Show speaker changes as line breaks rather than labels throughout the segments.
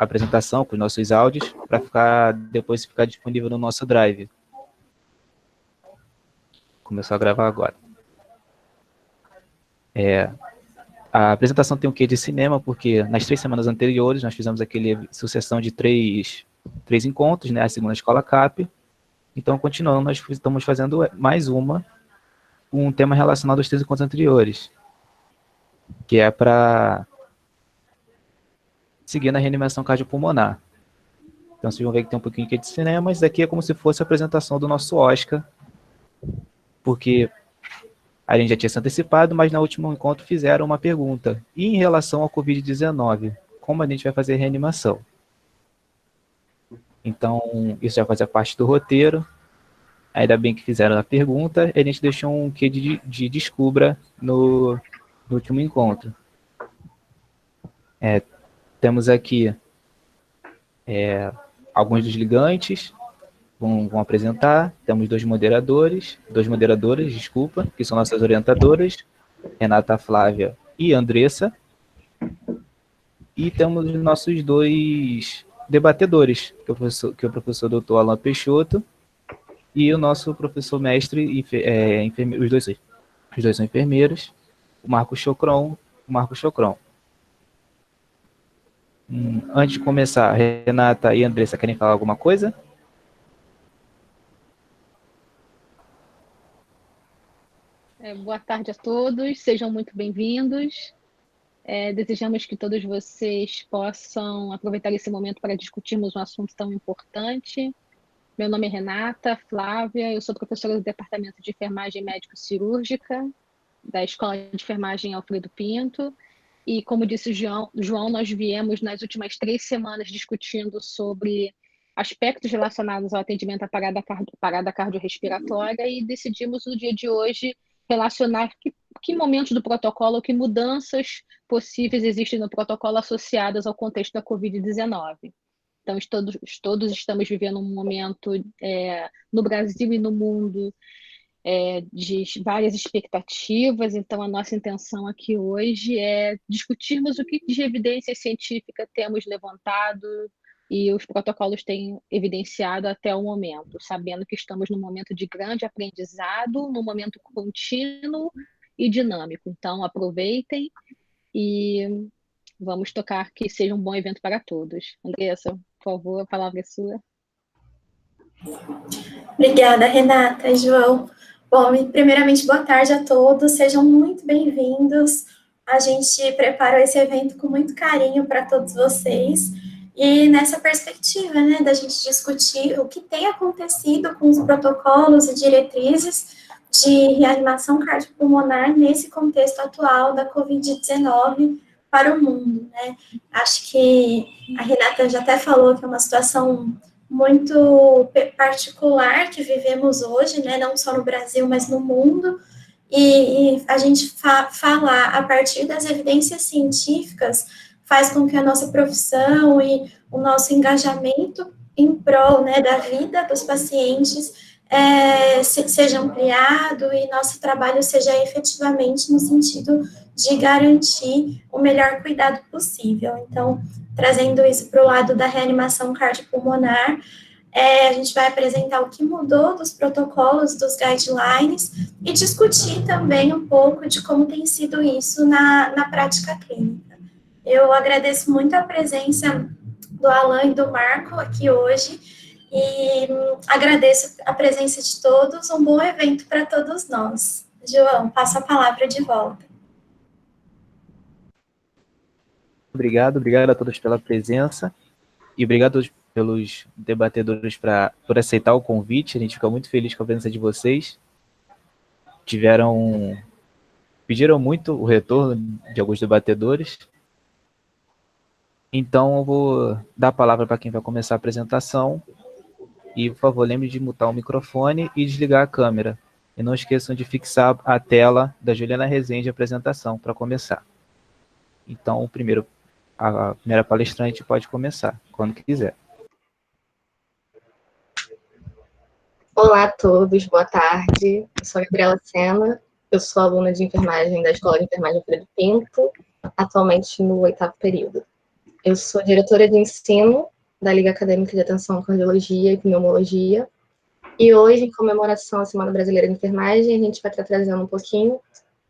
apresentação com os nossos áudios para depois ficar disponível no nosso Drive. Começou a gravar agora. A apresentação tem um quê de cinema, porque nas 3 semanas anteriores nós fizemos aquele sucessão de três encontros, né, a segunda escola CAP. Então, continuando, nós estamos fazendo mais um tema relacionado aos 3 encontros anteriores, que é para seguir na reanimação cardiopulmonar. Então, vocês vão ver que tem um pouquinho aqui de cinema, mas daqui é como se fosse a apresentação do nosso Oscar, porque a gente já tinha se antecipado, mas no último encontro fizeram uma pergunta. E em relação ao Covid-19, como a gente vai fazer reanimação? Então, isso já fazia parte do roteiro. Ainda bem que fizeram a pergunta, e a gente deixou um quê de descubra no último encontro. Temos aqui alguns dos ligantes, vão apresentar. Temos dois moderadoras, desculpa, que são nossas orientadoras, Renata, Flávia e Andressa. E temos os nossos 2 debatedores, que é o professor Dr. Alan Peixoto e o nosso professor mestre, os dois são enfermeiros, o Marco Chocron. Antes de começar, Renata e Andressa querem falar alguma coisa?
Boa tarde a todos, sejam muito bem-vindos. Desejamos que todos vocês possam aproveitar esse momento para discutirmos um assunto tão importante. Meu nome é Renata Flávia, eu sou professora do Departamento de Enfermagem Médico-Cirúrgica da Escola de Enfermagem Alfredo Pinto. E, como disse o João, nós viemos nas últimas 3 semanas discutindo sobre aspectos relacionados ao atendimento à parada cardiorrespiratória e decidimos no dia de hoje relacionar que momentos do protocolo, que mudanças possíveis existem no protocolo associadas ao contexto da Covid-19. Então, todos estamos vivendo um momento no Brasil e no mundo de várias expectativas, então a nossa intenção aqui hoje é discutirmos o que de evidência científica temos levantado e os protocolos têm evidenciado até o momento, sabendo que estamos num momento de grande aprendizado, num momento contínuo e dinâmico. Então, aproveitem e vamos tocar que seja um bom evento para todos. Andressa, por favor, a palavra é sua.
Obrigada, Renata e João. Bom, primeiramente, boa tarde a todos, sejam muito bem-vindos. A gente preparou esse evento com muito carinho para todos vocês. E nessa perspectiva, né, da gente discutir o que tem acontecido com os protocolos e diretrizes de reanimação cardiopulmonar nesse contexto atual da Covid-19 para o mundo, né? Acho que a Renata já até falou que é uma situação muito particular que vivemos hoje, né, não só no Brasil, mas no mundo, e a gente falar a partir das evidências científicas faz com que a nossa profissão e o nosso engajamento em prol, né, da vida dos pacientes seja ampliado e nosso trabalho seja efetivamente no sentido de garantir o melhor cuidado possível. Então, trazendo isso para o lado da reanimação cardiopulmonar, a gente vai apresentar o que mudou dos protocolos, dos guidelines, e discutir também um pouco de como tem sido isso na prática clínica. Eu agradeço muito a presença do Alan e do Marco aqui hoje, e agradeço a presença de todos, um bom evento para todos nós. João, passo a palavra de volta.
Obrigado a todos pela presença e obrigado pelos debatedores por aceitar o convite. A gente fica muito feliz com a presença de vocês. Pediram muito o retorno de alguns debatedores. Então, eu vou dar a palavra para quem vai começar a apresentação. E, por favor, lembre de mutar o microfone e desligar a câmera. E não esqueçam de fixar a tela da Juliana Rezende de apresentação para começar. Então, a primeira palestrante pode começar, quando quiser.
Olá a todos, boa tarde. Eu sou a Gabriela Sena, eu sou aluna de enfermagem da Escola de Enfermagem Alfredo Pinto, atualmente no 8º período. Eu sou diretora de ensino da Liga Acadêmica de Atenção à Cardiologia e Pneumologia. E hoje, em comemoração à Semana Brasileira de Enfermagem, a gente vai estar trazendo um pouquinho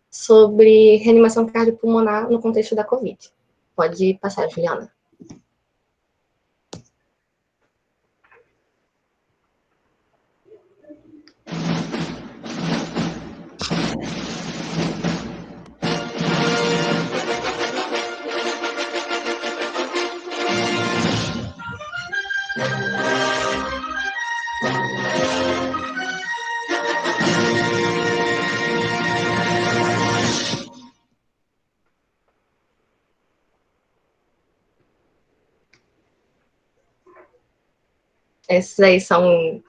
sobre reanimação cardiopulmonar no contexto da Covid. Pode passar, Juliana. Esses aí são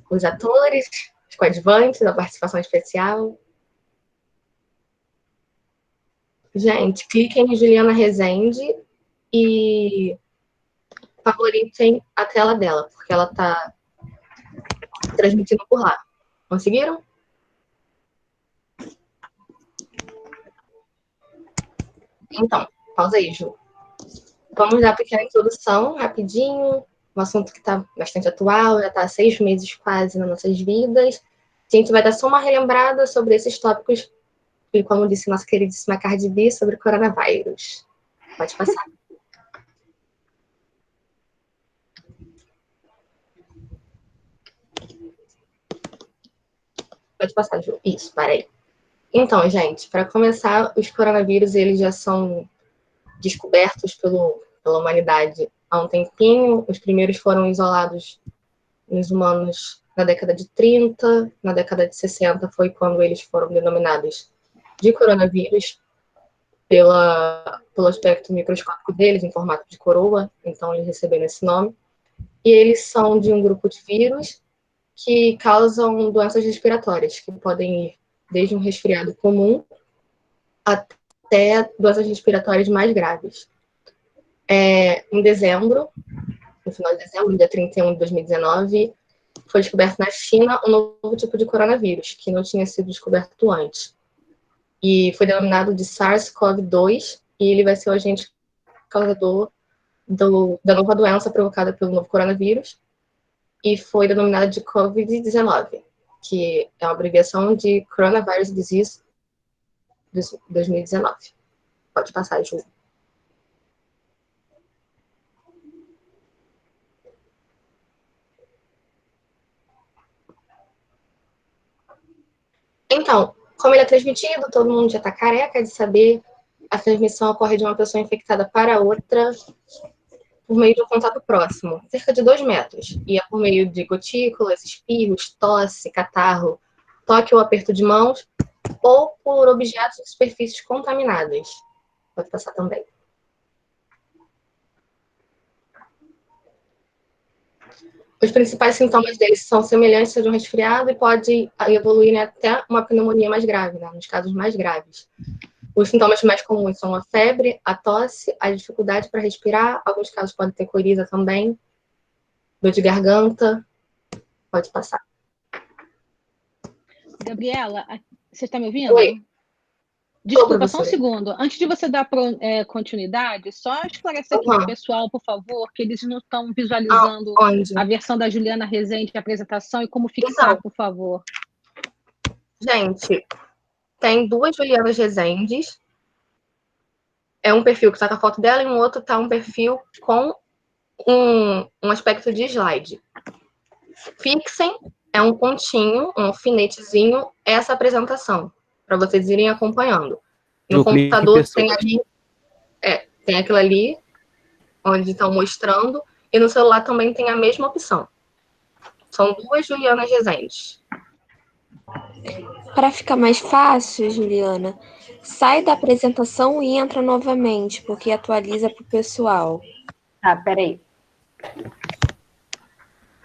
os atores, os coadjuvantes, a participação especial. Gente, cliquem em Juliana Rezende e favoritem a tela dela, porque ela está transmitindo por lá. Conseguiram? Então, pausa aí, Ju. Vamos dar uma pequena introdução, rapidinho. Um assunto que está bastante atual, já está há 6 meses quase nas nossas vidas. A gente vai dar só uma relembrada sobre esses tópicos, e como disse nossa queridíssima Cardi B, sobre o coronavírus. Pode passar. Pode passar, Ju. Isso, para aí. Então, gente, para começar, os coronavírus, eles já são descobertos pela humanidade há um tempinho. Os primeiros foram isolados nos humanos na década de 30, na década de 60 foi quando eles foram denominados de coronavírus pelo aspecto microscópico deles, em formato de coroa, então eles receberam esse nome. E eles são de um grupo de vírus que causam doenças respiratórias, que podem ir desde um resfriado comum até doenças respiratórias mais graves. Em dezembro, no final de dezembro, dia 31 de 2019, foi descoberto na China um novo tipo de coronavírus, que não tinha sido descoberto antes. E foi denominado de SARS-CoV-2, e ele vai ser o agente causador da nova doença provocada pelo novo coronavírus, e foi denominado de COVID-19, que é uma abreviação de Coronavirus Disease 2019. Pode passar, Ju. Então, como ele é transmitido, todo mundo já está careca de saber, a transmissão ocorre de uma pessoa infectada para outra por meio de um contato próximo, cerca de 2 metros, e é por meio de gotículas, espirros, tosse, catarro, toque ou aperto de mãos, ou por objetos de superfícies contaminadas. Pode passar também. Os principais sintomas deles são semelhantes a de um resfriado e pode evoluir até uma pneumonia mais grave, né, nos casos mais graves. Os sintomas mais comuns são a febre, a tosse, a dificuldade para respirar, alguns casos podem ter coriza também, dor de garganta. Pode passar.
Gabriela, você está me ouvindo?
Oi.
Desculpa, só um segundo. Antes de você dar continuidade, só esclarecer aqui para o pessoal, por favor, que eles não estão visualizando a versão da Juliana Rezende de apresentação e como fixar, então, por favor.
Gente, tem 2 Julianas Rezendes. É um perfil que está com a foto dela e um outro está um perfil com um aspecto de slide. Fixem, é um pontinho, um alfinetezinho, essa apresentação, para vocês irem acompanhando. No computador tem ali, tem aquilo ali, onde estão mostrando, e no celular também tem a mesma opção. São 2 Julianas Rezendes.
Para ficar mais fácil, Juliana, sai da apresentação e entra novamente, porque atualiza para o pessoal.
Tá, peraí.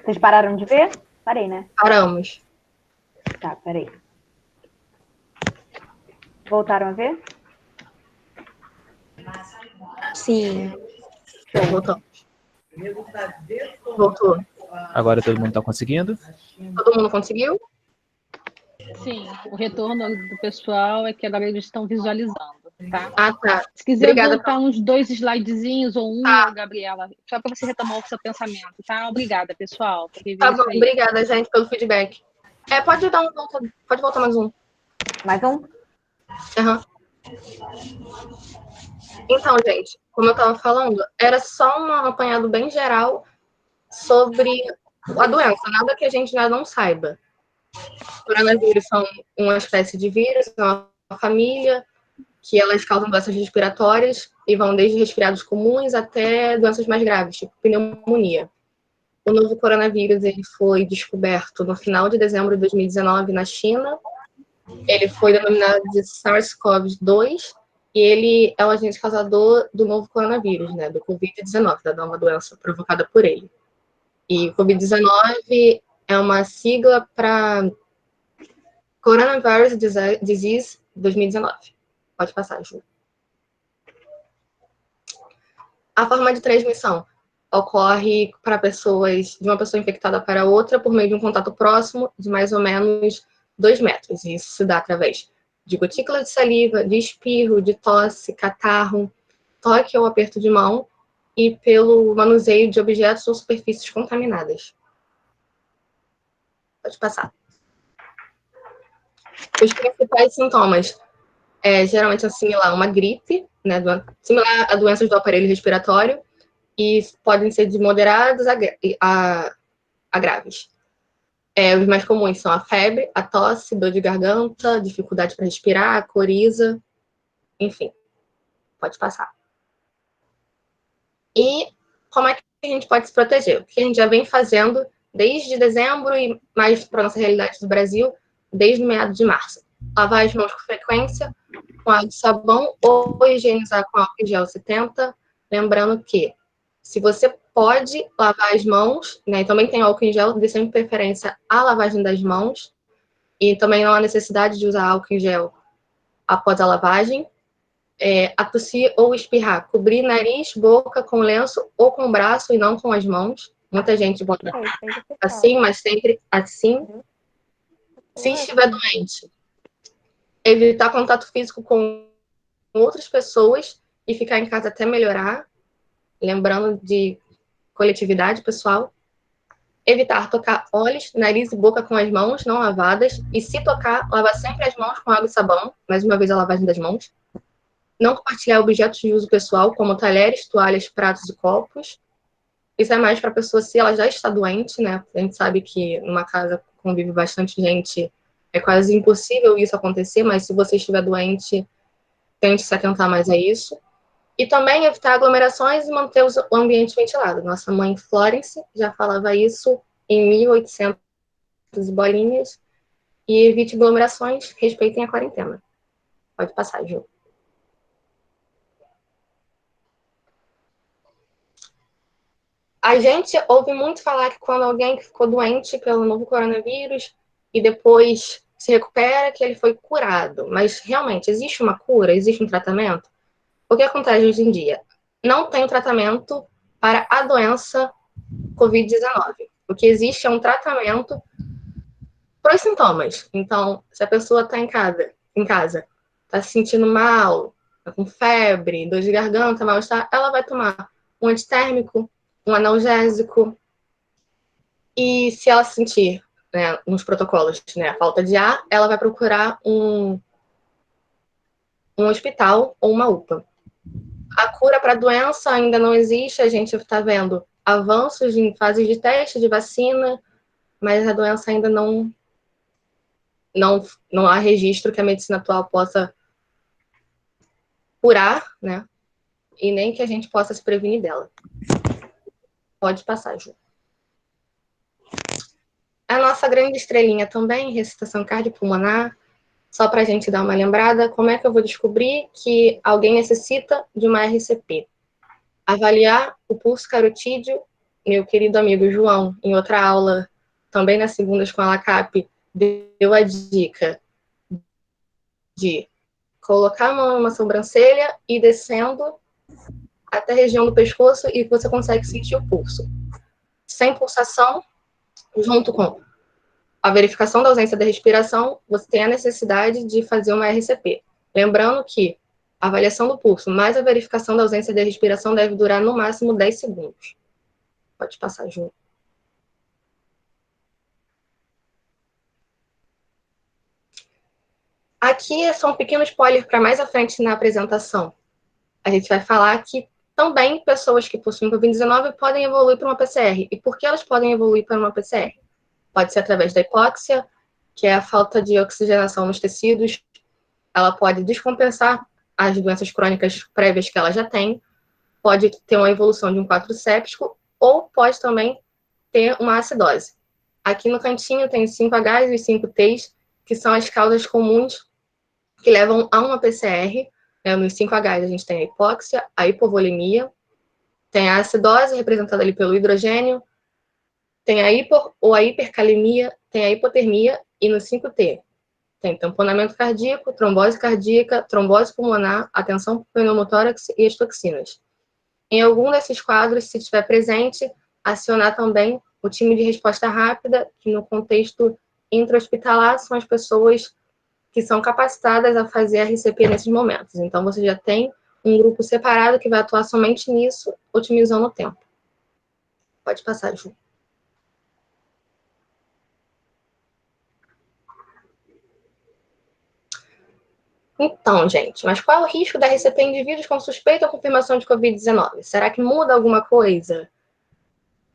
Vocês pararam de ver? Parei, né?
Paramos.
Tá, peraí. Voltaram a ver?
Sim.
Voltamos. Voltou.
Agora todo mundo está conseguindo?
Todo mundo conseguiu?
Sim, o retorno do pessoal é que agora eles estão visualizando. tá?
Ah, tá.
Se quiser
Obrigada.
voltar uns 2 slidezinhos ou um,
Tá.
Gabriela, só para você retomar o seu pensamento, tá? Obrigada, pessoal, por rever
Tá
isso
bom,
aí.
obrigada, gente, pelo feedback. Pode dar uma volta, pode voltar mais um.
Mais um?
Aham. Então, gente, como eu estava falando, era só um apanhado bem geral sobre a doença, nada que a gente ainda não saiba. Coronavírus são uma espécie de vírus, é uma família, que elas causam doenças respiratórias e vão desde resfriados comuns até doenças mais graves, tipo pneumonia. O novo coronavírus ele foi descoberto no final de dezembro de 2019 na China. Ele foi denominado de SARS-CoV-2 e ele é o agente causador do novo coronavírus, né, do Covid-19, da nova doença provocada por ele. E Covid-19 é uma sigla para Coronavirus Disease 2019. Pode passar, Ju. A forma de transmissão ocorre para pessoas, de uma pessoa infectada para outra, por meio de um contato próximo de mais ou menos 2 metros. E isso se dá através de gotícula de saliva, de espirro, de tosse, catarro, toque ou aperto de mão e pelo manuseio de objetos ou superfícies contaminadas. Pode passar. Os principais sintomas geralmente assimilar uma gripe, né, similar a doenças do aparelho respiratório, e podem ser de moderados a graves. Os mais comuns são a febre, a tosse, dor de garganta, dificuldade para respirar, coriza, enfim, pode passar. E como é que a gente pode se proteger? O que a gente já vem fazendo desde dezembro e mais para a nossa realidade do Brasil, desde o meado de março. Lavar as mãos com frequência, com água e sabão, ou higienizar com álcool em gel 70. Lembrando que, se você pode lavar as mãos, né, e também tem álcool em gel, dê sempre preferência à lavagem das mãos, e também não há necessidade de usar álcool em gel após a lavagem. A tossir ou espirrar, cobrir nariz, boca com lenço ou com o braço e não com as mãos. Muita gente bota assim, mas sempre assim. Se estiver doente, evitar contato físico com outras pessoas e ficar em casa até melhorar. Lembrando de coletividade, pessoal. Evitar tocar olhos, nariz e boca com as mãos não lavadas. E se tocar, lavar sempre as mãos com água e sabão. Mais uma vez, a lavagem das mãos. Não compartilhar objetos de uso pessoal, como talheres, toalhas, pratos e copos. Isso é mais para a pessoa se ela já está doente, né? A gente sabe que numa casa convive bastante gente, é quase impossível isso acontecer, mas se você estiver doente, tente se atentar mais a isso. E também evitar aglomerações e manter o ambiente ventilado. Nossa mãe Florence já falava isso em 1800 bolinhas. E evite aglomerações, respeitem a quarentena. Pode passar, Ju. A gente ouve muito falar que quando alguém ficou doente pelo novo coronavírus e depois se recupera, que ele foi curado. Mas realmente, existe uma cura? Existe um tratamento? O que acontece hoje em dia? Não tem um tratamento para a doença Covid-19. O que existe é um tratamento para os sintomas. Então, se a pessoa está em casa, está se sentindo mal, está com febre, dor de garganta, mal-estar, ela vai tomar um antitérmico, um analgésico. E se ela sentir, né, nos protocolos, né, falta de ar, ela vai procurar um hospital ou uma UPA. A cura para a doença ainda não existe, a gente está vendo avanços em fases de teste de vacina, mas a doença ainda não há registro que a medicina atual possa curar, né? E nem que a gente possa se prevenir dela. Pode passar, Ju. A nossa grande estrelinha também, recitação cardiopulmonar, só para a gente dar uma lembrada, como é que eu vou descobrir que alguém necessita de uma RCP? Avaliar o pulso carotídeo. Meu querido amigo João, em outra aula, também nas segundas com a LACAP, deu a dica de colocar a mão numa sobrancelha e descendo até a região do pescoço e você consegue sentir o pulso. Sem pulsação, junto com a verificação da ausência da respiração, você tem a necessidade de fazer uma RCP. Lembrando que A avaliação do pulso mais a verificação da ausência de respiração deve durar no máximo 10 segundos. Pode passar, Ju. Aqui só um pequeno spoiler para mais à frente na apresentação. A gente vai falar que também pessoas que possuem Covid-19 podem evoluir para uma PCR. E por que elas podem evoluir para uma PCR? Pode ser através da hipóxia, que é a falta de oxigenação nos tecidos. Ela pode descompensar as doenças crônicas prévias que ela já tem, pode ter uma evolução de um quadro séptico, ou pode também ter uma acidose. Aqui no cantinho tem os 5Hs e os 5Ts, que são as causas comuns que levam a uma PCR. Nos 5Hs a gente tem a hipóxia, a hipovolemia, tem a acidose, representada ali pelo hidrogênio, tem a ou a hipercalemia, tem a hipotermia, e no 5T tem tamponamento cardíaco, trombose cardíaca, trombose pulmonar, atenção pneumotórax e as toxinas. Em algum desses quadros, se estiver presente, acionar também o time de resposta rápida, que no contexto intra-hospitalar são as pessoas que são capacitadas a fazer a RCP nesses momentos. Então, você já tem um grupo separado que vai atuar somente nisso, otimizando o tempo. Pode passar, Ju. Então, gente, mas qual é o risco da RCP em indivíduos com suspeita ou confirmação de Covid-19? Será que muda alguma coisa?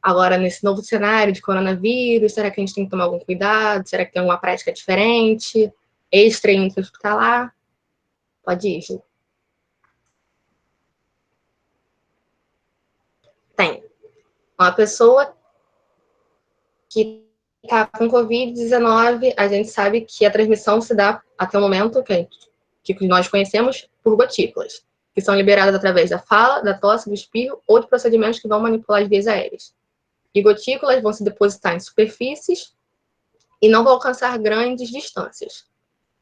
Agora, nesse novo cenário de coronavírus, será que a gente tem que tomar algum cuidado? Será que tem alguma prática diferente? Extra e intra-hospitalar? Pode ir, Ju. Tem. Uma pessoa que está com Covid-19, a gente sabe que a transmissão se dá, até o momento, que nós conhecemos, por gotículas, que são liberadas através da fala, da tosse, do espirro ou de procedimentos que vão manipular as vias aéreas. E gotículas vão se depositar em superfícies e não vão alcançar grandes distâncias.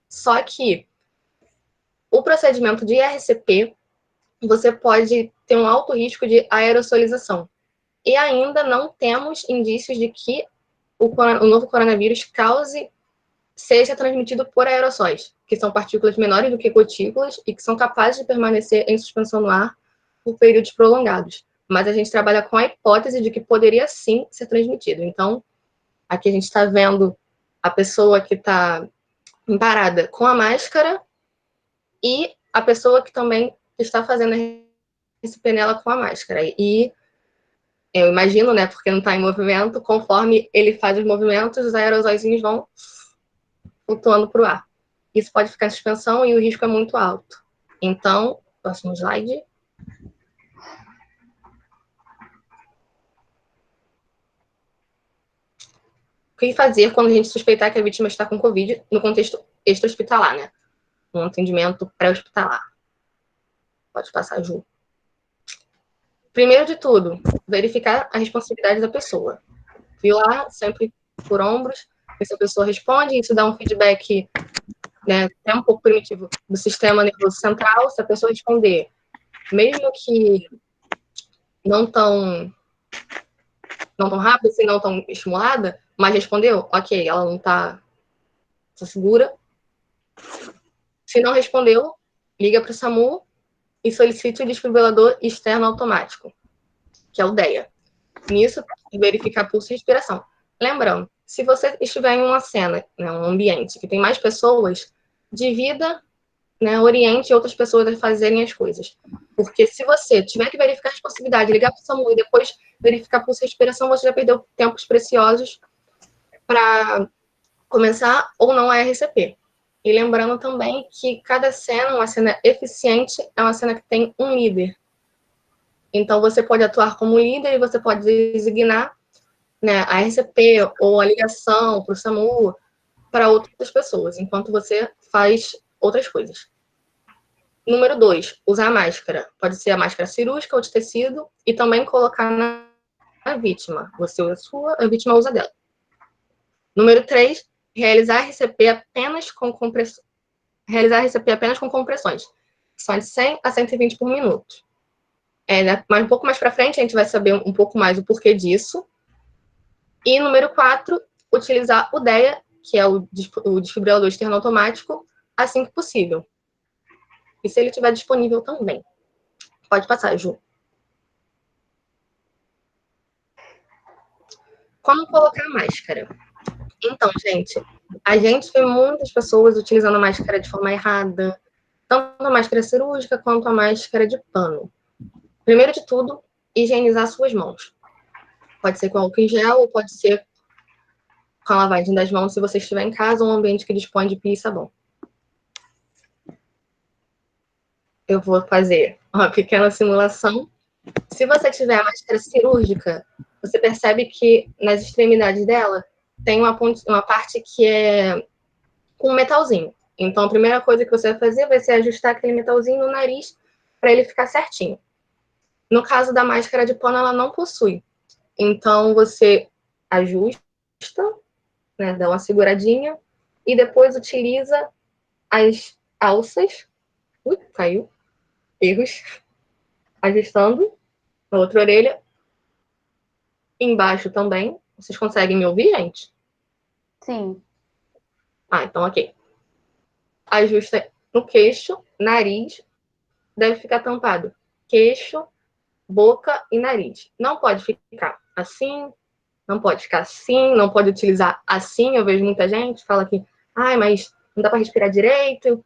Só que o procedimento de RCP, você pode ter um alto risco de aerosolização. E ainda não temos indícios de que o novo coronavírus seja transmitido por aerossóis, que são partículas menores do que gotículas e que são capazes de permanecer em suspensão no ar por períodos prolongados. Mas a gente trabalha com a hipótese de que poderia sim ser transmitido. Então, aqui a gente está vendo a pessoa que está parada com a máscara e a pessoa que também está fazendo esse penela com a máscara. E eu imagino, né, porque não está em movimento, conforme ele faz os movimentos, os aerosóizinhos vão flutuando para o ar. Isso pode ficar em suspensão e o risco é muito alto. Então, próximo slide. O que fazer quando a gente suspeitar que a vítima está com Covid no contexto extra-hospitalar, né? Um atendimento pré-hospitalar. Pode passar, Ju. Primeiro de tudo, verificar a responsabilidade da pessoa. Viu lá, sempre por ombros, ver se a pessoa responde, isso dá um feedback, né, até um pouco primitivo do sistema nervoso central. Se a pessoa responder, mesmo que não tão rápido, assim, não tão estimulada, mas respondeu, ok, ela não está segura. Se não respondeu, liga para o SAMU e solicite o desfibrilador externo automático, que é o DEA. Nisso, verificar pulso e respiração. Lembrando, se você estiver em uma cena, né, um ambiente que tem mais pessoas, divida, né, oriente outras pessoas a fazerem as coisas. Porque se você tiver que verificar a responsabilidade, ligar para o SAMU e depois verificar pulso e respiração, você já perdeu tempos preciosos para começar ou não a RCP. E lembrando também que cada cena, uma cena eficiente, é uma cena que tem um líder. Então, você pode atuar como líder e você pode designar, né, a RCP ou a ligação para o SAMU para outras pessoas, enquanto você faz outras coisas. Número 2, usar a máscara. Pode ser a máscara cirúrgica ou de tecido e também colocar na vítima. Você usa a sua, a vítima usa a dela. Número 3, realizar a RCP apenas com compressões. Só de 100 a 120 por minuto. Mas um pouco mais para frente a gente vai saber um pouco mais o porquê disso. E número 4, utilizar o DEA, que é o desfibrilador externo automático, assim que possível. e se ele estiver disponível também. Pode passar, Ju. Como colocar a máscara? Então, gente, a gente vê muitas pessoas utilizando a máscara de forma errada, tanto a máscara cirúrgica quanto a máscara de pano. Primeiro de tudo, higienizar suas mãos. Pode ser com álcool em gel ou pode ser com a lavagem das mãos se você estiver em casa ou um ambiente que dispõe de pia e sabão. Eu vou fazer uma pequena simulação. Se você tiver a máscara cirúrgica, você percebe que nas extremidades dela tem uma parte que é com um metalzinho. Então, a primeira coisa que você vai fazer vai ser ajustar aquele metalzinho no nariz para ele ficar certinho. No caso da máscara de pano, ela não possui. Então, você ajusta, né, dá uma seguradinha e depois utiliza as alças. Ui, caiu. Erros. Ajustando na outra orelha. Embaixo também. Vocês conseguem me ouvir, gente?
Sim.
Então ok. Ajusta no queixo, nariz, deve ficar tampado. Queixo, boca e nariz. Não pode ficar assim, não pode ficar assim, não pode utilizar assim. Eu vejo muita gente que fala que, mas não dá para respirar direito.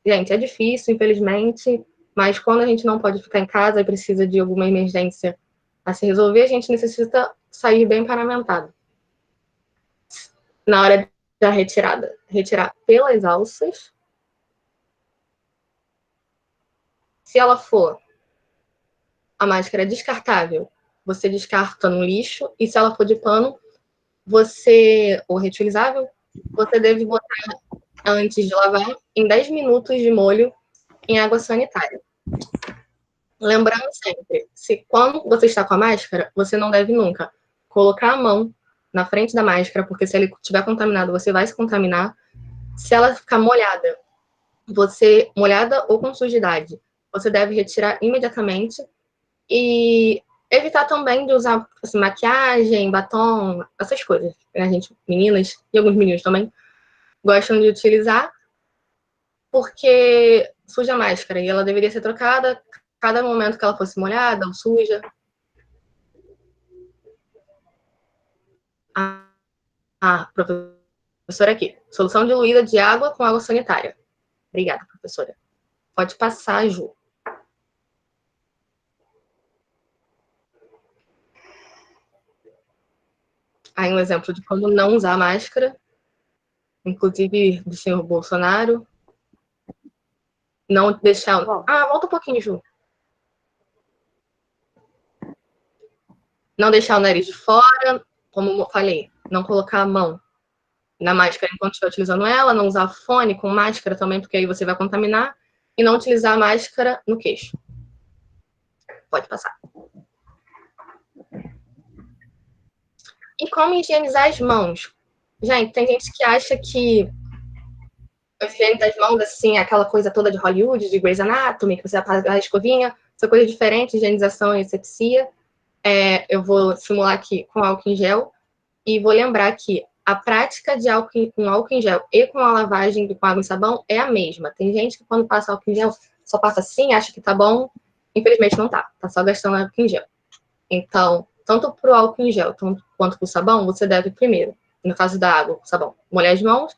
Gente, é difícil, infelizmente, mas quando a gente não pode ficar em casa e precisa de alguma emergência a se resolver, a gente necessita sair bem paramentado. Na hora da retirada, retirar pelas alças. Se ela for a máscara descartável, você descarta no lixo, e se ela for de pano, ou reutilizável, você deve botar antes de lavar em 10 minutos de molho em água sanitária. Lembrando sempre, quando você está com a máscara, você não deve nunca colocar a mão na frente da máscara, porque se ele estiver contaminado, você vai se contaminar. Se ela ficar molhada, molhada ou com sujidade, você deve retirar imediatamente e evitar também de usar assim, maquiagem, batom, essas coisas. A gente, meninas e alguns meninos também, gostam de utilizar porque suja a máscara e ela deveria ser trocada cada momento que ela fosse molhada ou suja. Professora aqui. Solução diluída de água com água sanitária. Obrigada, professora. Pode passar, Ju. Aí um exemplo de como não usar máscara, inclusive do senhor Bolsonaro. Não deixar... volta um pouquinho, Ju. Não deixar o nariz de fora, como eu falei, não colocar a mão na máscara enquanto estiver utilizando ela, não usar fone com máscara também, porque aí você vai contaminar, e não utilizar a máscara no queixo. Pode passar. E como higienizar as mãos? Gente, tem gente que acha que a higiene das mãos, assim, aquela coisa toda de Hollywood, de Grey's Anatomy, que você apaga a escovinha, essa coisa diferente, higienização e asepsia. Eu vou simular aqui com álcool em gel, e vou lembrar que a prática de com álcool em gel e com a lavagem com água e sabão é a mesma. Tem gente que quando passa álcool em gel, só passa assim, acha que tá bom. Infelizmente não tá só gastando álcool em gel. Então, tanto pro álcool em gel quanto pro sabão, você deve primeiro, no caso da água com sabão, molhar as mãos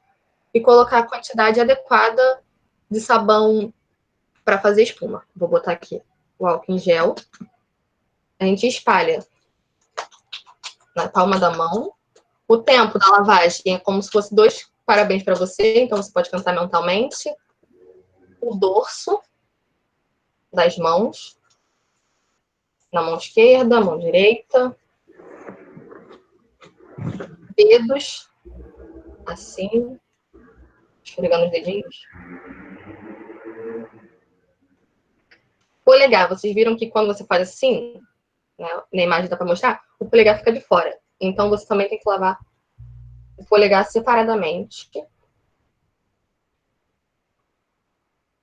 e colocar a quantidade adequada de sabão para fazer espuma. Vou botar aqui o álcool em gel. A gente espalha na palma da mão. O tempo da lavagem é como se fosse 2 parabéns para você, então você pode cantar mentalmente. O dorso das mãos, na mão esquerda, mão direita. Dedos, assim, esfregando os dedinhos. Polegar, vocês viram que quando você faz assim, né, na imagem dá para mostrar, o polegar fica de fora. Então, você também tem que lavar o polegar separadamente.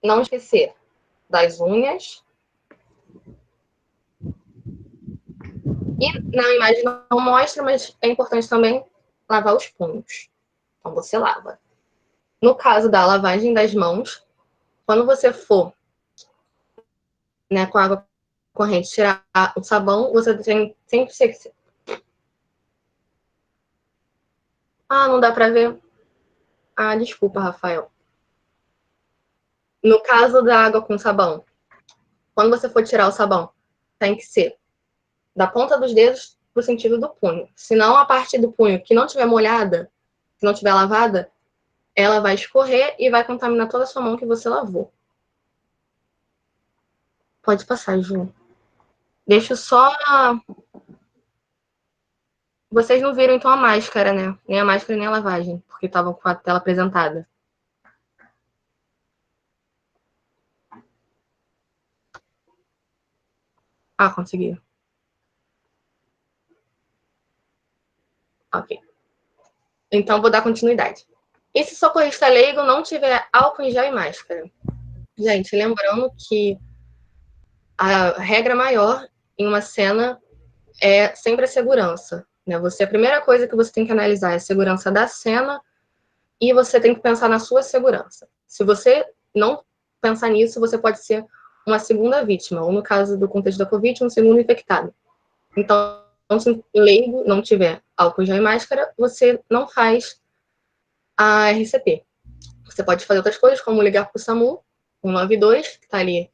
Não esquecer das unhas. E na imagem não mostra, mas é importante também lavar os punhos. Então, você lava. No caso da lavagem das mãos, quando você for né, com água corrente, tirar o sabão, você tem sempre... Ah, não dá para ver? Ah, desculpa, Rafael. No caso da água com sabão, quando você for tirar o sabão, tem que ser da ponta dos dedos pro sentido do punho. Senão, a parte do punho que não tiver molhada, que não tiver lavada, ela vai escorrer e vai contaminar toda a sua mão que você lavou. Pode passar, Ju. Deixa eu só... Vocês não viram, então, a máscara, né? Nem a máscara, nem a lavagem, porque estavam com a tela apresentada. Ah, consegui. Ok. Então, vou dar continuidade. E se socorrista leigo não tiver álcool em gel e máscara? Gente, lembrando que a regra maior em uma cena é sempre a segurança, né? A primeira coisa que você tem que analisar é a segurança da cena e você tem que pensar na sua segurança. Se você não pensar nisso, você pode ser uma segunda vítima, ou no caso do contexto da Covid, um segundo infectado. Então, se o leigo não tiver álcool gel e máscara, você não faz a RCP. Você pode fazer outras coisas, como ligar para o SAMU, 192, que está ali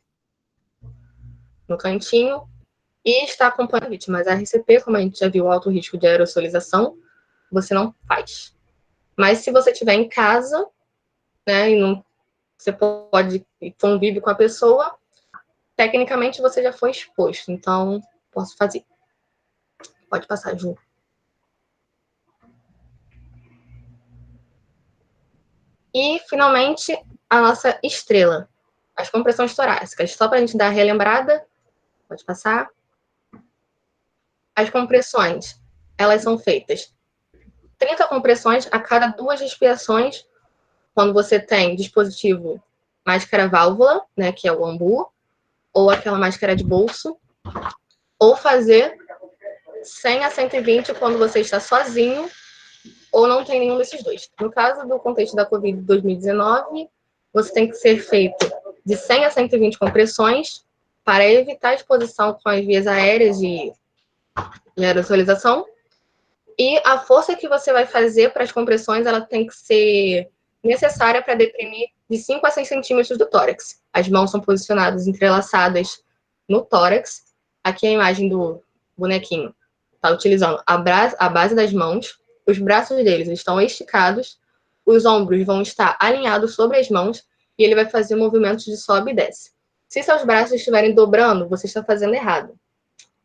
no cantinho, e está acompanhando a vítima. Mas a RCP, como a gente já viu, o alto risco de aerossolização, você não faz. Mas se você estiver em casa, né, e não, você pode convive com a pessoa, tecnicamente você já foi exposto, então posso fazer. Pode passar, Ju. E, finalmente, a nossa estrela, as compressões torácicas. Só para a gente dar a relembrada, pode passar. As compressões, elas são feitas 30 compressões a cada 2 respirações, quando você tem dispositivo máscara válvula, né, que é o AMBU, ou aquela máscara de bolso, ou fazer 100 a 120 quando você está sozinho ou não tem nenhum desses dois. No caso do contexto da Covid 2019, você tem que ser feito de 100 a 120 compressões para evitar a exposição com as vias aéreas de aerosolização. E a força que você vai fazer para as compressões, ela tem que ser necessária para deprimir de 5 a 6 centímetros do tórax. As mãos são posicionadas entrelaçadas no tórax. Aqui é a imagem do bonequinho. Está utilizando a base das mãos, os braços deles estão esticados, os ombros vão estar alinhados sobre as mãos e ele vai fazer movimentos de sobe e desce. Se seus braços estiverem dobrando, você está fazendo errado.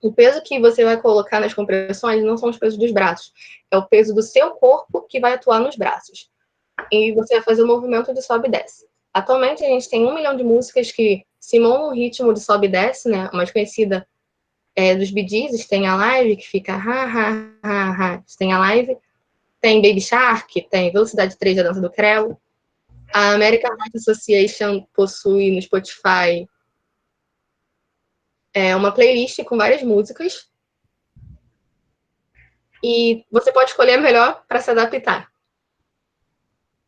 O peso que você vai colocar nas compressões não são os pesos dos braços, é o peso do seu corpo que vai atuar nos braços. E você vai fazer o movimento de sobe e desce. Atualmente, a gente tem 1 milhão de músicas que simulam o ritmo de sobe e desce, né? A mais conhecida dos Bee Gees, tem a Live, que fica ha, ha, ha, ha. Tem a Live, tem Baby Shark, tem Velocidade 3 da Dança do Creu. A American Heart Association possui no Spotify uma playlist com várias músicas. E você pode escolher a melhor para se adaptar.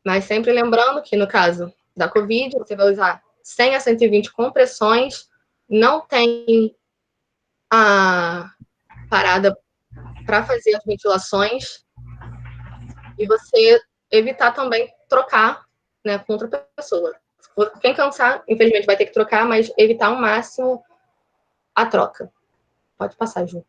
Mas sempre lembrando que, no caso da Covid, você vai usar 100 a 120 compressões, não tem a parada para fazer as ventilações, e você evitar também trocar, né, com outra pessoa. Quem cansar, infelizmente, vai ter que trocar, mas evitar ao máximo a troca. Pode passar, Ju.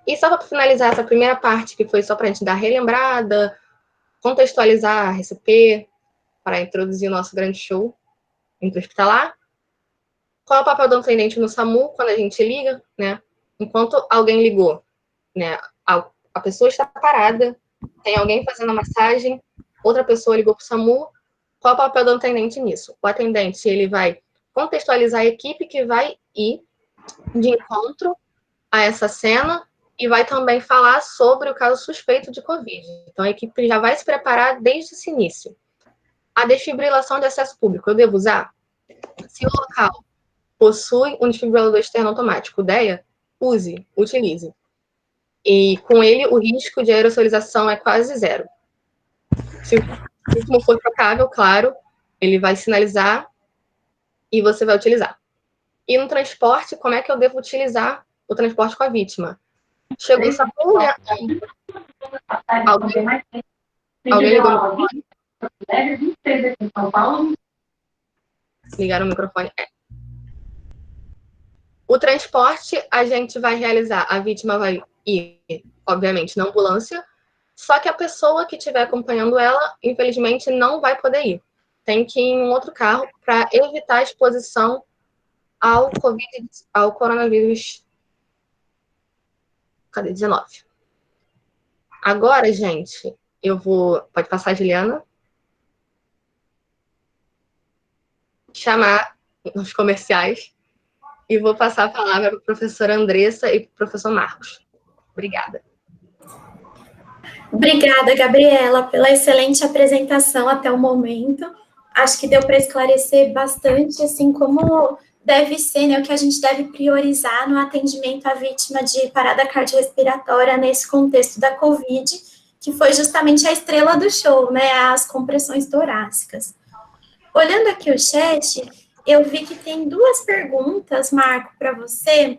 E só para finalizar essa primeira parte, que foi só para a gente dar relembrada, contextualizar a RCP, para introduzir o nosso grande show intra-hospitalar. Qual é o papel do atendente no SAMU quando a gente liga, né? Enquanto alguém ligou, né? A pessoa está parada, tem alguém fazendo a massagem, outra pessoa ligou para o SAMU. Qual é o papel do atendente nisso? O atendente, ele vai contextualizar a equipe que vai ir de encontro a essa cena e vai também falar sobre o caso suspeito de Covid. Então, a equipe já vai se preparar desde esse início. A desfibrilação de acesso público, eu devo usar? Se o local possui um desfibrilador externo automático, DEA, use, utilize. E com ele, o risco de aerossolização é quase zero. Se Se não for trocável, claro, ele vai sinalizar e você vai utilizar. E no transporte, como é que eu devo utilizar o transporte com a vítima? Chegou o SAMU, né? Alguém ligou o microfone? Ligaram o microfone. O transporte, a gente vai realizar. A vítima vai ir, obviamente, na ambulância, só que a pessoa que estiver acompanhando ela, infelizmente, não vai poder ir. Tem que ir em um outro carro para evitar a exposição ao coronavírus. Cadê? 19. Agora, gente, eu vou... Pode passar, Juliana? Chamar os comerciais e vou passar a palavra para a professora Andressa e para o professor Marcos. Obrigada.
Obrigada, Gabriela, pela excelente apresentação até o momento. Acho que deu para esclarecer bastante, assim, como deve ser, né, o que a gente deve priorizar no atendimento à vítima de parada cardiorrespiratória nesse contexto da Covid, que foi justamente a estrela do show, né, as compressões torácicas. Olhando aqui o chat, eu vi que tem duas perguntas, Marco, para você,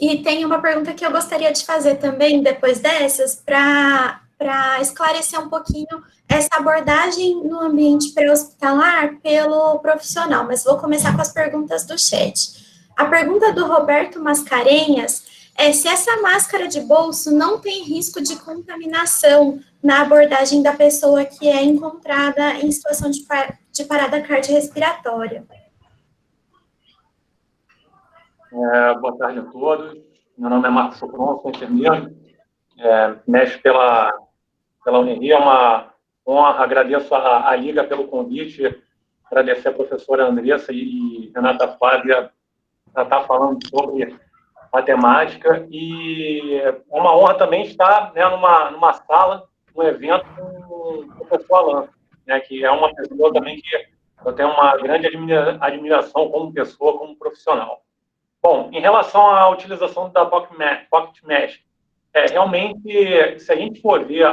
e tem uma pergunta que eu gostaria de fazer também, depois dessas, para esclarecer um pouquinho essa abordagem no ambiente pré-hospitalar pelo profissional, mas vou começar com as perguntas do chat. A pergunta do Roberto Mascarenhas é se essa máscara de bolso não tem risco de contaminação na abordagem da pessoa que é encontrada em situação de parada cardiorrespiratória.
Boa tarde a todos. Meu nome é Marcos Sopron, sou enfermeiro. Mestre pela UNRI, é uma honra. Agradeço a Liga pelo convite, agradecer a professora Andressa e Renata Flávia para estar falando sobre matemática. E é uma honra também estar, né, numa sala, num evento com o professor Alan, né, que é uma pessoa também que eu tenho uma grande admiração como pessoa, como profissional. Bom, em relação à utilização da Pocket Mesh, realmente, se a gente for ver,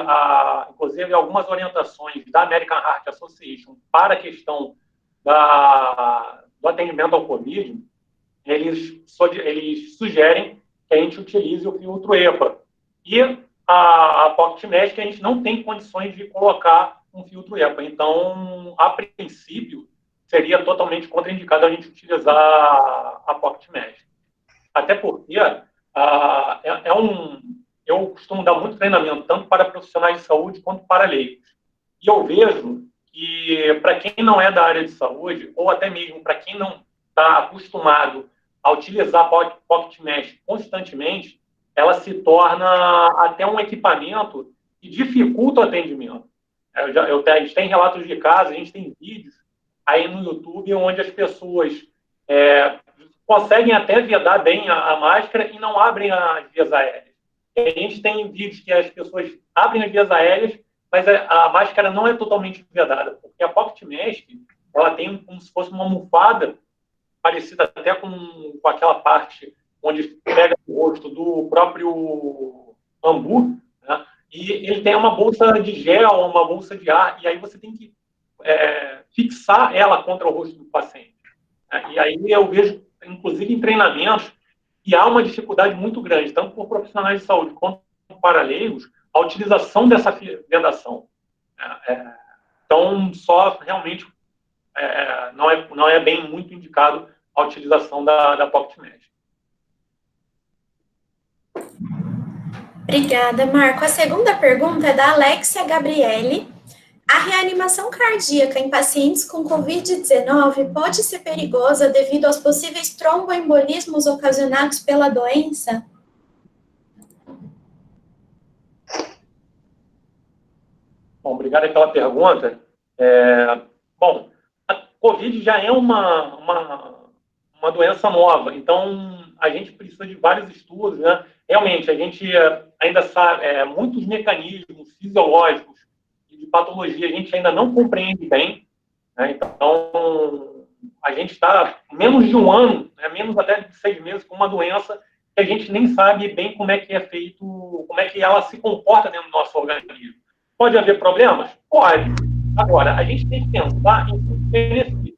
inclusive, algumas orientações da American Heart Association para a questão do atendimento ao Covid, eles sugerem que a gente utilize o filtro EPA. E a Pocket Mesh, que a gente não tem condições de colocar um filtro EPA. Então, a princípio, seria totalmente contraindicado a gente utilizar a Pocket Mesh. Até porque eu costumo dar muito treinamento, tanto para profissionais de saúde quanto para leigos. E eu vejo que, para quem não é da área de saúde, ou até mesmo para quem não está acostumado a utilizar a Pocket Mesh constantemente, ela se torna até um equipamento que dificulta o atendimento. A gente tem relatos de casos, a gente tem vídeos aí no YouTube onde as pessoas conseguem até vedar bem a máscara e não abrem as vias aéreas. A gente tem vídeos que as pessoas abrem as vias aéreas, mas a máscara não é totalmente vedada, porque a Pocket Mesh, ela tem como se fosse uma almofada, parecida até com aquela parte onde pega o rosto do próprio ambu, né? E ele tem uma bolsa de gel, uma bolsa de ar, e aí você tem que fixar ela contra o rosto do paciente. E aí eu vejo, inclusive em treinamentos, que há uma dificuldade muito grande, tanto por profissionais de saúde quanto para leigos, a utilização dessa vedação. Então, só realmente não é bem muito indicado a utilização da Pocket Mesh.
Obrigada, Marco. A segunda pergunta é da Alexia Gabriele. A reanimação cardíaca em pacientes com Covid-19 pode ser perigosa devido aos possíveis tromboembolismos ocasionados pela doença?
Bom, obrigado pela pergunta. Bom, a Covid já é uma doença nova, então a gente precisa de vários estudos, né? Realmente, a gente ainda sabe muitos mecanismos fisiológicos de patologia a gente ainda não compreende bem, né? Então, a gente está menos de um ano, né? Menos até de 6 meses, com uma doença que a gente nem sabe bem como é que é feito, como é que ela se comporta dentro do nosso organismo. Pode haver problemas? Pode. Agora, a gente tem que pensar em custo-benefício.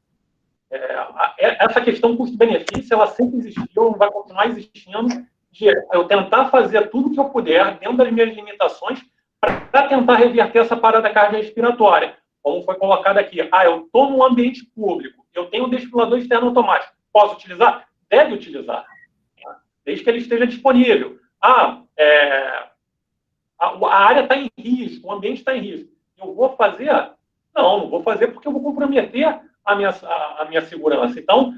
Essa questão custo-benefício, ela sempre existiu, vai continuar existindo, de eu tentar fazer tudo o que eu puder, dentro das minhas limitações, para tentar reverter essa parada cardiorrespiratória. Como foi colocado aqui, eu estou num ambiente público, eu tenho um desfibrilador externo automático, posso utilizar? Deve utilizar, desde que ele esteja disponível. A área está em risco, o ambiente está em risco. Eu vou fazer? Não vou fazer porque eu vou comprometer a minha segurança. Então,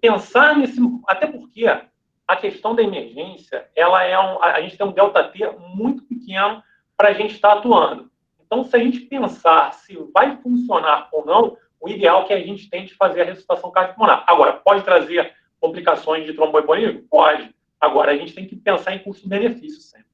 pensar nisso, até porque a questão da emergência, a gente tem um delta T muito pequeno para a gente estar atuando. Então, se a gente pensar se vai funcionar ou não, o ideal é que a gente tente fazer a ressuscitação cardiopulmonar. Agora, pode trazer complicações de tromboembolismo? Pode. Agora, a gente tem que pensar em custo-benefício sempre.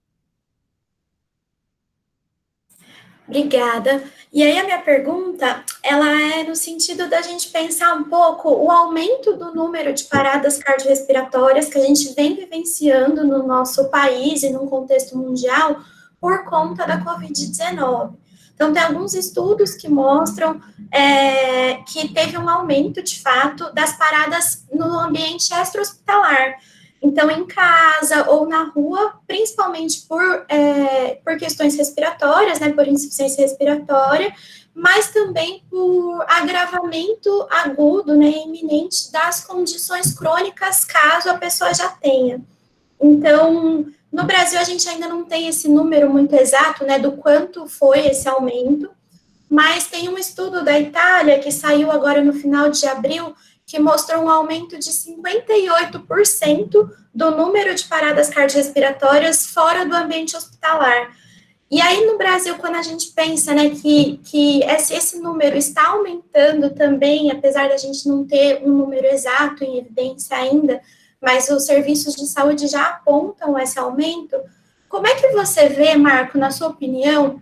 Obrigada. E aí a minha pergunta, ela é no sentido da gente pensar um pouco o aumento do número de paradas cardiorrespiratórias que a gente vem vivenciando no nosso país e num contexto mundial por conta da Covid-19. Então, tem alguns estudos que mostram que teve um aumento, de fato, das paradas no ambiente extra-hospitalar. Então, em casa ou na rua, principalmente por questões respiratórias, né, por insuficiência respiratória, mas também por agravamento agudo, né, iminente das condições crônicas, caso a pessoa já tenha. Então, no Brasil, a gente ainda não tem esse número muito exato, né, do quanto foi esse aumento, mas tem um estudo da Itália, que saiu agora no final de abril, que mostrou um aumento de 58% do número de paradas cardiorrespiratórias fora do ambiente hospitalar. E aí, no Brasil, quando a gente pensa, né, que esse número está aumentando também, apesar da gente não ter um número exato em evidência ainda, mas os serviços de saúde já apontam esse aumento, como é que você vê, Marco, na sua opinião,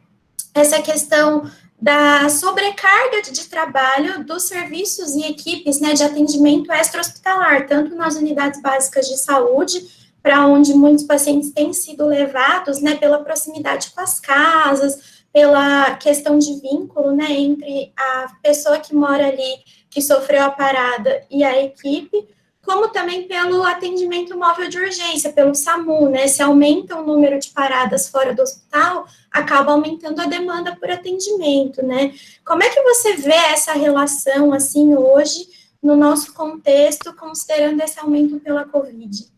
essa questão da sobrecarga de trabalho dos serviços e equipes, né, de atendimento extra-hospitalar, tanto nas unidades básicas de saúde, para onde muitos pacientes têm sido levados, né, pela proximidade com as casas, pela questão de vínculo, né, entre a pessoa que mora ali, que sofreu a parada, e a equipe, como também pelo atendimento móvel de urgência, pelo SAMU, né, se aumenta o número de paradas fora do hospital, acaba aumentando a demanda por atendimento, né? Como é que você vê essa relação, assim, hoje, no nosso contexto, considerando esse aumento pela Covid?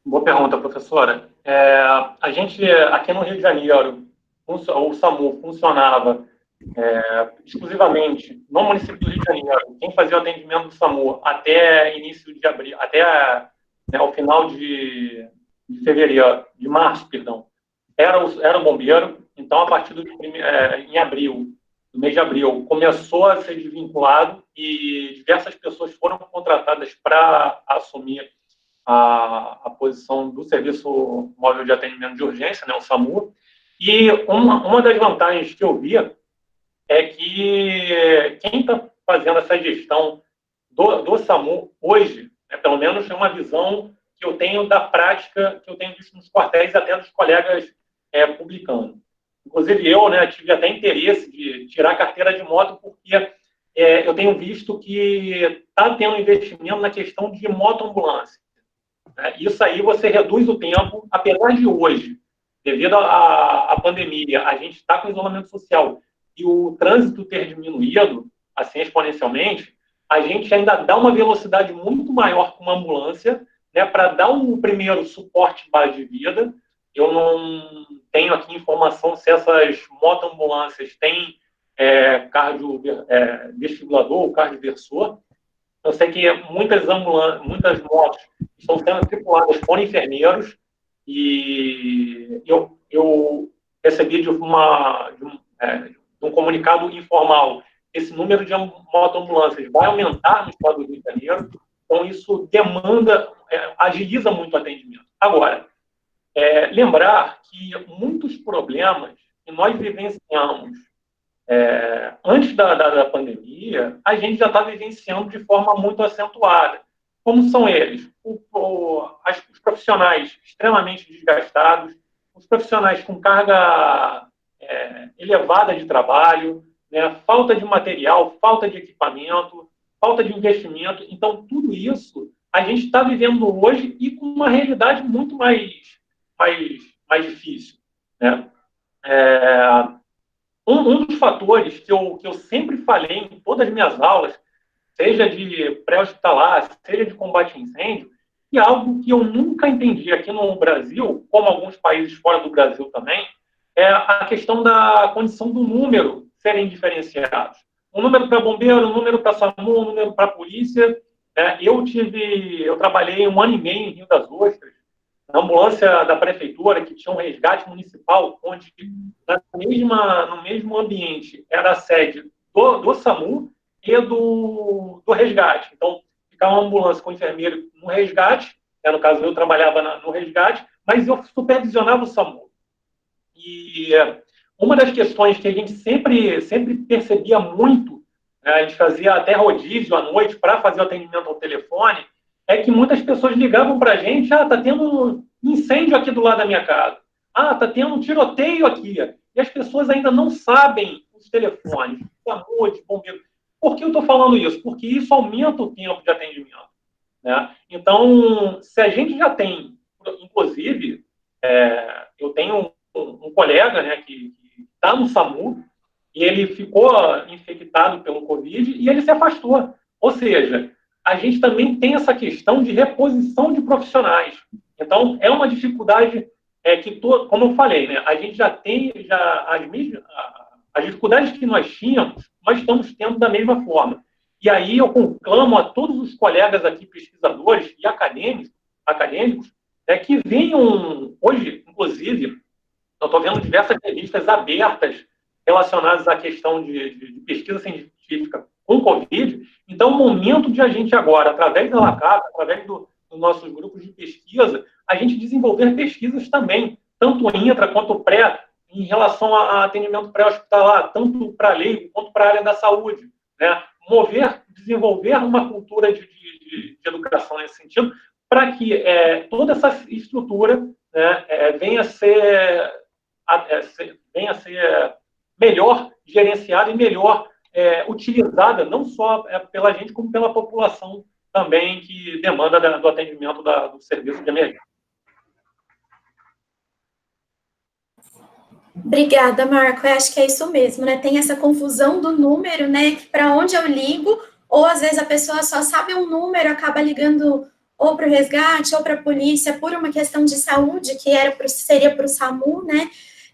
Boa pergunta, professora. A gente, aqui no Rio de Janeiro, o SAMU funcionava exclusivamente no município do Rio de Janeiro. Quem fazia o atendimento do SAMU até início de abril, até o final de fevereiro, de março, perdão, era o bombeiro. Então, a partir em abril, no mês de abril, começou a ser desvinculado e diversas pessoas foram contratadas para assumir a posição do Serviço Móvel de Atendimento de Urgência, né, o SAMU. E uma das vantagens que eu via é que quem está fazendo essa gestão do SAMU hoje, pelo menos é uma visão que eu tenho da prática, que eu tenho visto nos quartéis e até dos colegas publicando. Inclusive eu, né, tive até interesse de tirar a carteira de moto, porque eu tenho visto que está tendo investimento na questão de motoambulância. Isso aí você reduz o tempo, apesar de hoje, devido à pandemia, a gente está com isolamento social e o trânsito ter diminuído, assim, exponencialmente, a gente ainda dá uma velocidade muito maior com uma ambulância, né, para dar um primeiro suporte base de vida. Eu não tenho aqui informação se essas motoambulâncias têm desfibrilador ou cardioversor. Eu sei que muitas motos estão sendo tripuladas por enfermeiros e eu recebi de um comunicado informal, esse número de motoambulâncias vai aumentar no estado do Rio de Janeiro, então isso agiliza muito o atendimento. Agora, lembrar que muitos problemas que nós vivenciamos antes da pandemia, a gente já está vivenciando de forma muito acentuada. Como são eles? Os profissionais extremamente desgastados, os profissionais com carga elevada de trabalho, né, falta de material, falta de equipamento, falta de investimento. Então, tudo isso a gente está vivendo hoje e com uma realidade muito mais difícil, né? Um dos fatores que eu sempre falei em todas as minhas aulas, seja de pré-hospitalar, seja de combate a incêndio, e algo que eu nunca entendi aqui no Brasil, como alguns países fora do Brasil também, é a questão da condição do número serem diferenciados. Um número para bombeiro, um número para SAMU, um número para polícia. Eu trabalhei 1 ano e meio em Rio das Ostras, na ambulância da prefeitura, que tinha um resgate municipal, onde no mesmo ambiente era a sede do SAMU e do resgate. Então, ficava uma ambulância com enfermeiro no resgate, no caso eu trabalhava no resgate, mas eu supervisionava o SAMU. E uma das questões que a gente sempre percebia muito, né, a gente fazia até rodízio à noite para fazer o atendimento ao telefone, é que muitas pessoas ligavam para a gente, está tendo um incêndio aqui do lado da minha casa, está tendo um tiroteio aqui, e as pessoas ainda não sabem os telefones, SAMU, de bombeiro. Por que eu estou falando isso? Porque isso aumenta o tempo de atendimento, né? Então, se a gente já tem, inclusive, eu tenho um colega, né, que está no SAMU, e ele ficou infectado pelo Covid e ele se afastou. Ou seja, a gente também tem essa questão de reposição de profissionais. Então, é uma dificuldade como eu falei, né, a gente já tem as dificuldades que nós tínhamos, nós estamos tendo da mesma forma. E aí eu conclamo a todos os colegas aqui, pesquisadores e acadêmicos, que venham hoje, inclusive, eu estou vendo diversas revistas abertas relacionadas à questão de pesquisa científica com Covid. Então, o momento de a gente agora, através da LACAP, através dos nossos grupos de pesquisa, a gente desenvolver pesquisas também, tanto intra quanto pré, em relação a atendimento pré-hospitalar, tanto para leigo quanto para a área da saúde, né? Desenvolver uma cultura de educação nesse sentido, para que toda essa estrutura, né, venha a ser melhor gerenciada e melhor utilizada, não só pela gente, como pela população também que demanda do atendimento do serviço de emergência.
Obrigada, Marco. Eu acho que é isso mesmo, né? Tem essa confusão do número, né? Para onde eu ligo, ou às vezes a pessoa só sabe um número, acaba ligando ou para o resgate ou para a polícia por uma questão de saúde, que seria para o SAMU, né?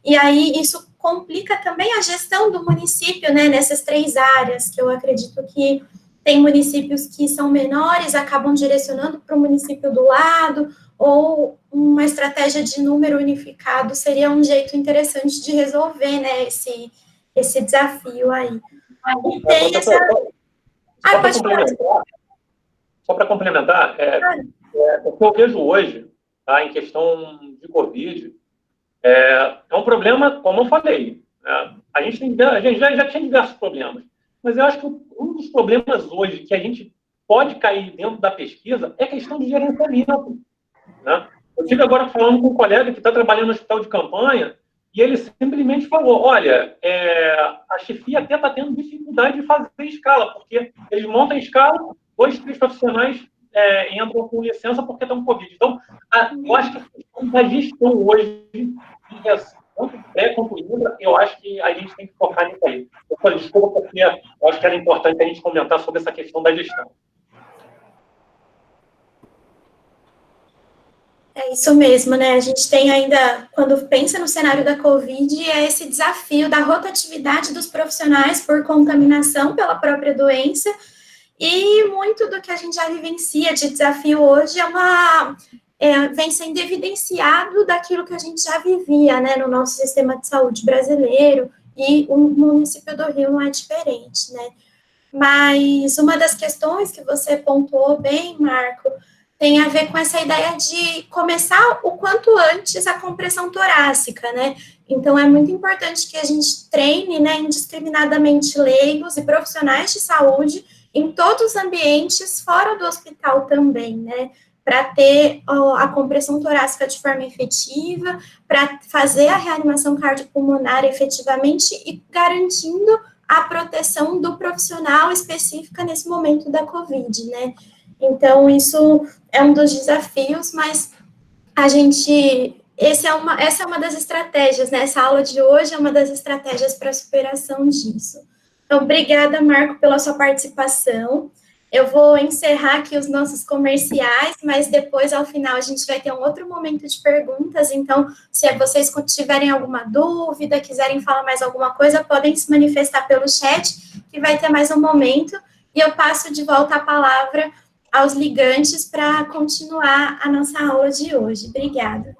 E aí isso complica também a gestão do município, né? Nessas 3 áreas, que eu acredito que tem municípios que são menores, acabam direcionando para o município do lado, ou uma estratégia de número unificado seria um jeito interessante de resolver, né, esse desafio aí. E tem essa...
Só para complementar, o que eu vejo hoje, tá, em questão de Covid, é um problema, como eu falei, né, a gente já tinha diversos problemas, mas eu acho que um dos problemas hoje que a gente pode cair dentro da pesquisa é a questão de gerenciamento, né? Eu estive agora falando com um colega que está trabalhando no hospital de campanha e ele simplesmente falou, olha, a chefia até está tendo dificuldade de fazer escala, porque eles montam a escala, 2, 3 profissionais entram com licença porque estão com Covid. Então, eu acho que a questão da gestão hoje, tanto pré quanto intra, eu acho que a gente tem que focar nisso aí. Desculpa, porque eu acho que era importante a gente comentar sobre essa questão da gestão.
É isso mesmo, né? A gente tem ainda, quando pensa no cenário da Covid, esse desafio da rotatividade dos profissionais por contaminação pela própria doença, e muito do que a gente já vivencia de desafio hoje vem sendo evidenciado daquilo que a gente já vivia, né, no nosso sistema de saúde brasileiro, e o município do Rio não é diferente, né? Mas uma das questões que você pontuou bem, Marco, tem a ver com essa ideia de começar o quanto antes a compressão torácica, né? Então, é muito importante que a gente treine, né, indiscriminadamente leigos e profissionais de saúde em todos os ambientes fora do hospital também, né? para ter a compressão torácica de forma efetiva, para fazer a reanimação cardiopulmonar efetivamente e garantindo a proteção do profissional específica nesse momento da COVID, né? Então, isso é um dos desafios, mas essa é uma das estratégias, né? Essa aula de hoje é uma das estratégias para a superação disso. Então, obrigada, Marco, pela sua participação. Eu vou encerrar aqui os nossos comerciais, mas depois, ao final, a gente vai ter um outro momento de perguntas. Então, se vocês tiverem alguma dúvida, quiserem falar mais alguma coisa, podem se manifestar pelo chat, que vai ter mais um momento. E eu passo de volta a palavra aos ligantes para continuar a nossa aula de hoje. Obrigada.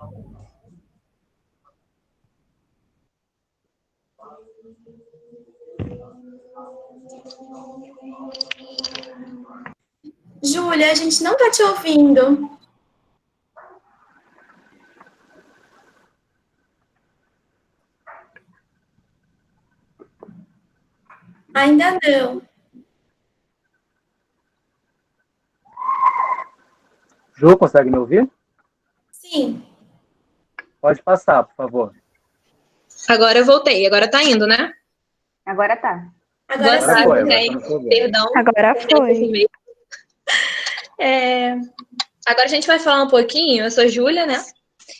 Júlia, a gente não está te ouvindo. Ainda não.
Ju, consegue me ouvir?
Sim.
Pode passar, por favor.
Agora eu voltei, agora tá indo, né?
Agora tá.
Agora
Boa
sim.
Agora foi,
tarde,
agora
gente.
tá me
Perdão.
Agora foi.
Agora a gente vai falar um pouquinho. Eu sou Júlia, né?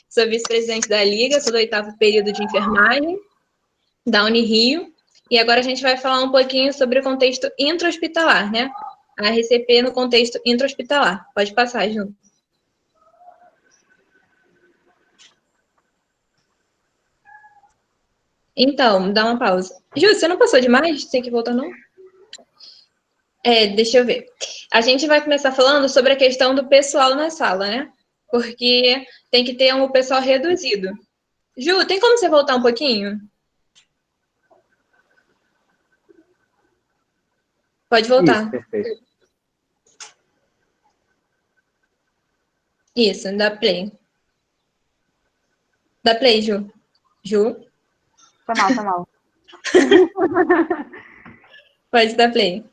Sou vice-presidente da Liga, sou do 8º período de enfermagem da Unirio. E agora a gente vai falar um pouquinho sobre o contexto intra-hospitalar, né? A RCP no contexto intra-hospitalar. Pode passar, Ju. Então, dá uma pausa. Ju, você não passou demais? Tem que voltar, não? Deixa eu ver. A gente vai começar falando sobre a questão do pessoal na sala, né? Porque tem que ter um pessoal reduzido. Ju, tem como você voltar um pouquinho? Pode voltar.
Isso, perfeito.
Isso, dá play. Dá play, Ju. Ju?
Foi mal, foi mal.
Pode dar play.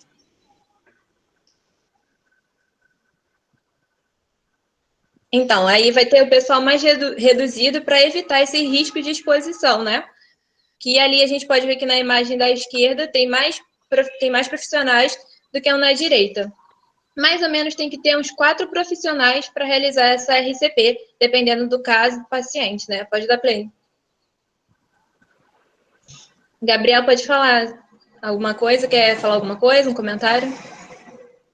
Então, aí vai ter o pessoal mais reduzido para evitar esse risco de exposição, né? Que ali a gente pode ver que na imagem da esquerda tem mais profissionais do que na direita. Mais ou menos tem que ter uns 4 profissionais para realizar essa RCP, dependendo do caso do paciente, né? Pode dar play. Gabriel, pode falar alguma coisa? Quer falar alguma coisa? Um comentário?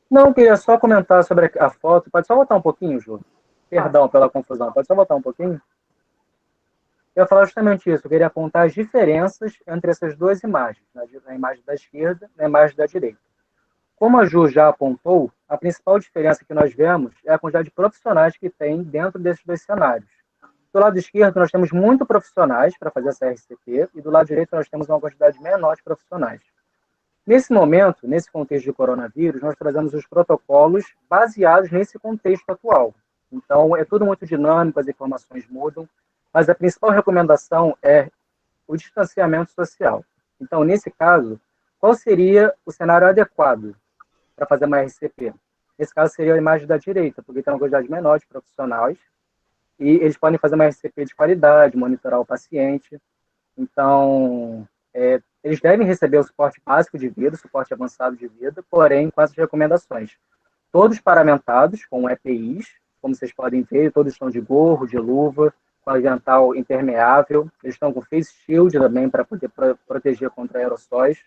Não, queria só comentar sobre a foto. Pode só voltar um pouquinho, Ju? Perdão pela confusão. Pode só voltar um pouquinho? Eu ia falar justamente isso. Eu queria apontar as diferenças entre essas duas imagens, na imagem da esquerda e na imagem da direita. Como a Ju já apontou, a principal diferença que nós vemos é a quantidade de profissionais que tem dentro desses dois cenários. Do lado esquerdo, nós temos muitos profissionais para fazer essa RCP, e do lado direito, nós temos uma quantidade menor de profissionais. Nesse momento, nesse contexto de coronavírus, nós trazemos os protocolos baseados nesse contexto atual. Então, é tudo muito dinâmico, as informações mudam, mas a principal recomendação é o distanciamento social. Então, nesse caso, qual seria o cenário adequado para fazer uma RCP? Nesse caso, seria a imagem da direita, porque tem uma quantidade menor de profissionais, e eles podem fazer uma RCP de qualidade, monitorar o paciente. Então, eles devem receber o suporte básico de vida, o suporte avançado de vida, porém, com essas recomendações. Todos paramentados, com EPIs, como vocês podem ver, todos estão de gorro, de luva, com avental impermeável, eles estão com face shield também para poder proteger contra aerossóis,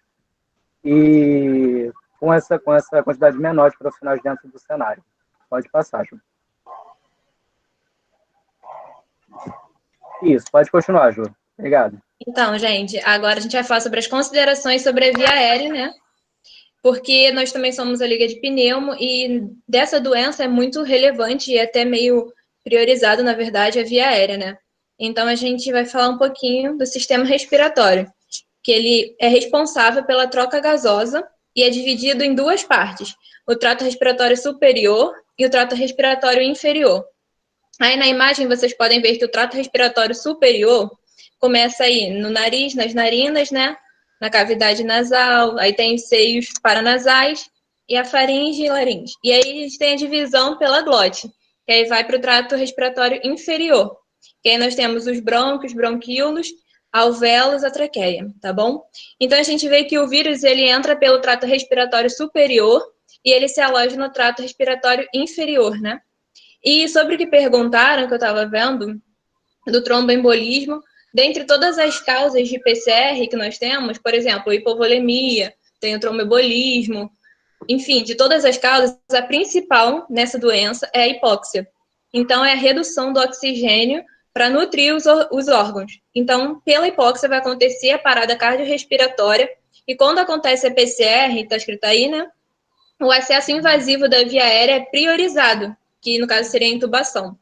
e com essa quantidade menor de profissionais dentro do cenário. Pode passar, Ju. Isso, pode continuar, Ju. Obrigado.
Então, gente, agora a gente vai falar sobre as considerações sobre a via aérea, né? Porque nós também somos a Liga de Pneumo e dessa doença é muito relevante e até meio priorizado, na verdade, a via aérea, né? Então, a gente vai falar um pouquinho do sistema respiratório, que ele é responsável pela troca gasosa e é dividido em 2 partes, o trato respiratório superior e o trato respiratório inferior. Aí, na imagem, vocês podem ver que o trato respiratório superior começa aí no nariz, nas narinas, né? Na cavidade nasal, aí tem os seios paranasais e a faringe e laringe. E aí a gente tem a divisão pela glote, que aí vai para o trato respiratório inferior. Que aí nós temos os brônquios, bronquíolos, alvéolos, a traqueia, tá bom? Então, a gente vê que o vírus, ele entra pelo trato respiratório superior e ele se aloja no trato respiratório inferior, né? E sobre o que perguntaram, que eu estava vendo, do tromboembolismo, dentre todas as causas de PCR que nós temos, por exemplo, hipovolemia, tem o tromboembolismo, enfim, de todas as causas, a principal nessa doença é a hipóxia. Então, é a redução do oxigênio para nutrir os órgãos. Então, pela hipóxia vai acontecer a parada cardiorrespiratória, e quando acontece a PCR, está escrito aí, né? O acesso invasivo da via aérea é priorizado, que no caso seria a intubação.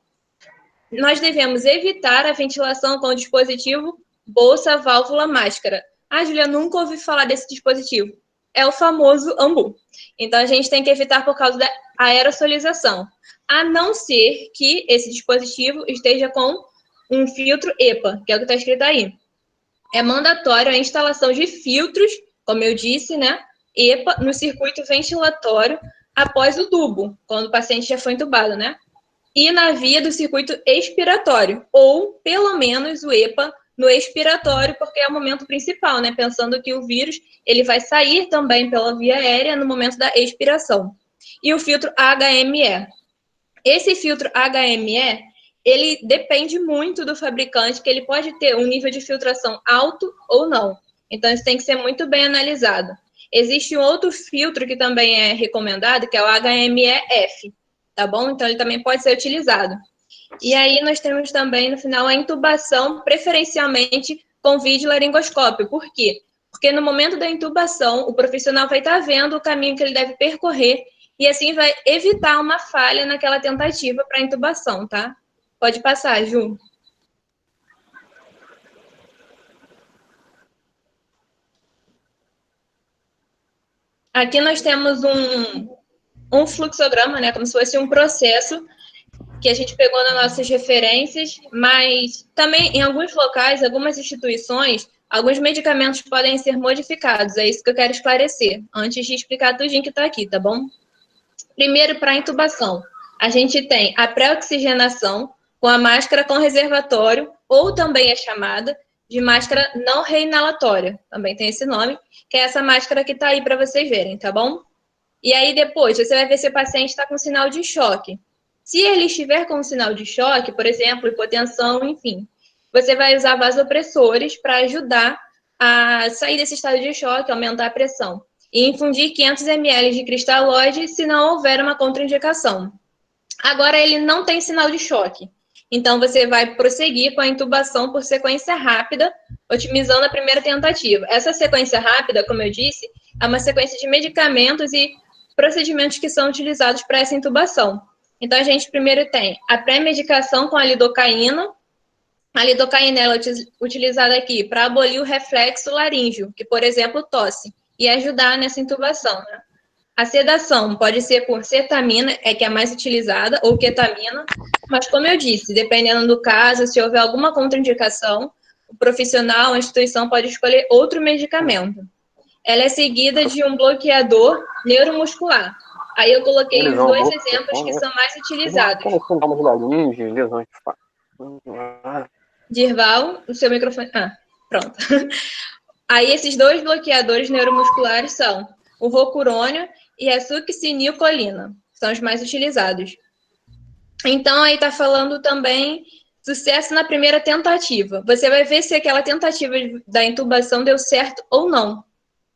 Nós devemos evitar a ventilação com o dispositivo bolsa, válvula, máscara. Ah, Julia, nunca ouvi falar desse dispositivo. É o famoso AMBU. Então, a gente tem que evitar por causa da aerosolização, a não ser que esse dispositivo esteja com um filtro EPA, que é o que está escrito aí. É mandatório a instalação de filtros, como eu disse, né, EPA, no circuito ventilatório após o tubo, quando o paciente já foi entubado, né? E na via do circuito expiratório, ou pelo menos o EPA no expiratório, porque é o momento principal, né? Pensando que o vírus ele vai sair também pela via aérea no momento da expiração. E o filtro HME. Esse filtro HME, ele depende muito do fabricante, que ele pode ter um nível de filtração alto ou não. Então, isso tem que ser muito bem analisado. Existe um outro filtro que também é recomendado, que é o HME-F, tá bom? Então, ele também pode ser utilizado. E aí, nós temos também, no final, a intubação, preferencialmente com vídeo laringoscópio. Por quê? Porque no momento da intubação, o profissional vai estar vendo o caminho que ele deve percorrer e assim vai evitar uma falha naquela tentativa para intubação, tá? Pode passar, Ju. Aqui nós temos um fluxograma, né? Como se fosse um processo que a gente pegou nas nossas referências, mas também em alguns locais, algumas instituições, alguns medicamentos podem ser modificados. É isso que eu quero esclarecer, antes de explicar tudinho que está aqui, tá bom? Primeiro, para a intubação, a gente tem a pré-oxigenação com a máscara com reservatório, ou também é chamada de máscara não reinalatória, também tem esse nome, que é essa máscara que está aí para vocês verem, tá bom? E aí depois, você vai ver se o paciente está com sinal de choque. Se ele estiver com sinal de choque, por exemplo, hipotensão, enfim, você vai usar vasopressores para ajudar a sair desse estado de choque, aumentar a pressão. E infundir 500 ml de cristalóide se não houver uma contraindicação. Agora, ele não tem sinal de choque. Então, você vai prosseguir com a intubação por sequência rápida, otimizando a primeira tentativa. Essa sequência rápida, como eu disse, é uma sequência de medicamentos e procedimentos que são utilizados para essa intubação. Então, a gente primeiro tem a pré-medicação com a lidocaína. A lidocaína ela é utilizada aqui para abolir o reflexo laríngeo, que, por exemplo, tosse, e ajudar nessa intubação, né? A sedação pode ser por cetamina, que é a mais utilizada, ou ketamina, mas como eu disse, dependendo do caso, se houver alguma contraindicação, o profissional, a instituição pode escolher outro medicamento. Ela é seguida de um bloqueador neuromuscular. Aí eu coloquei os dois exemplos que são mais utilizados. Dirval, o seu microfone... Ah, pronto. Aí esses dois bloqueadores neuromusculares são o rocurônio e a succinilcolina, são os mais utilizados. Então, aí está falando também sucesso na primeira tentativa. Você vai ver se aquela tentativa da intubação deu certo ou não.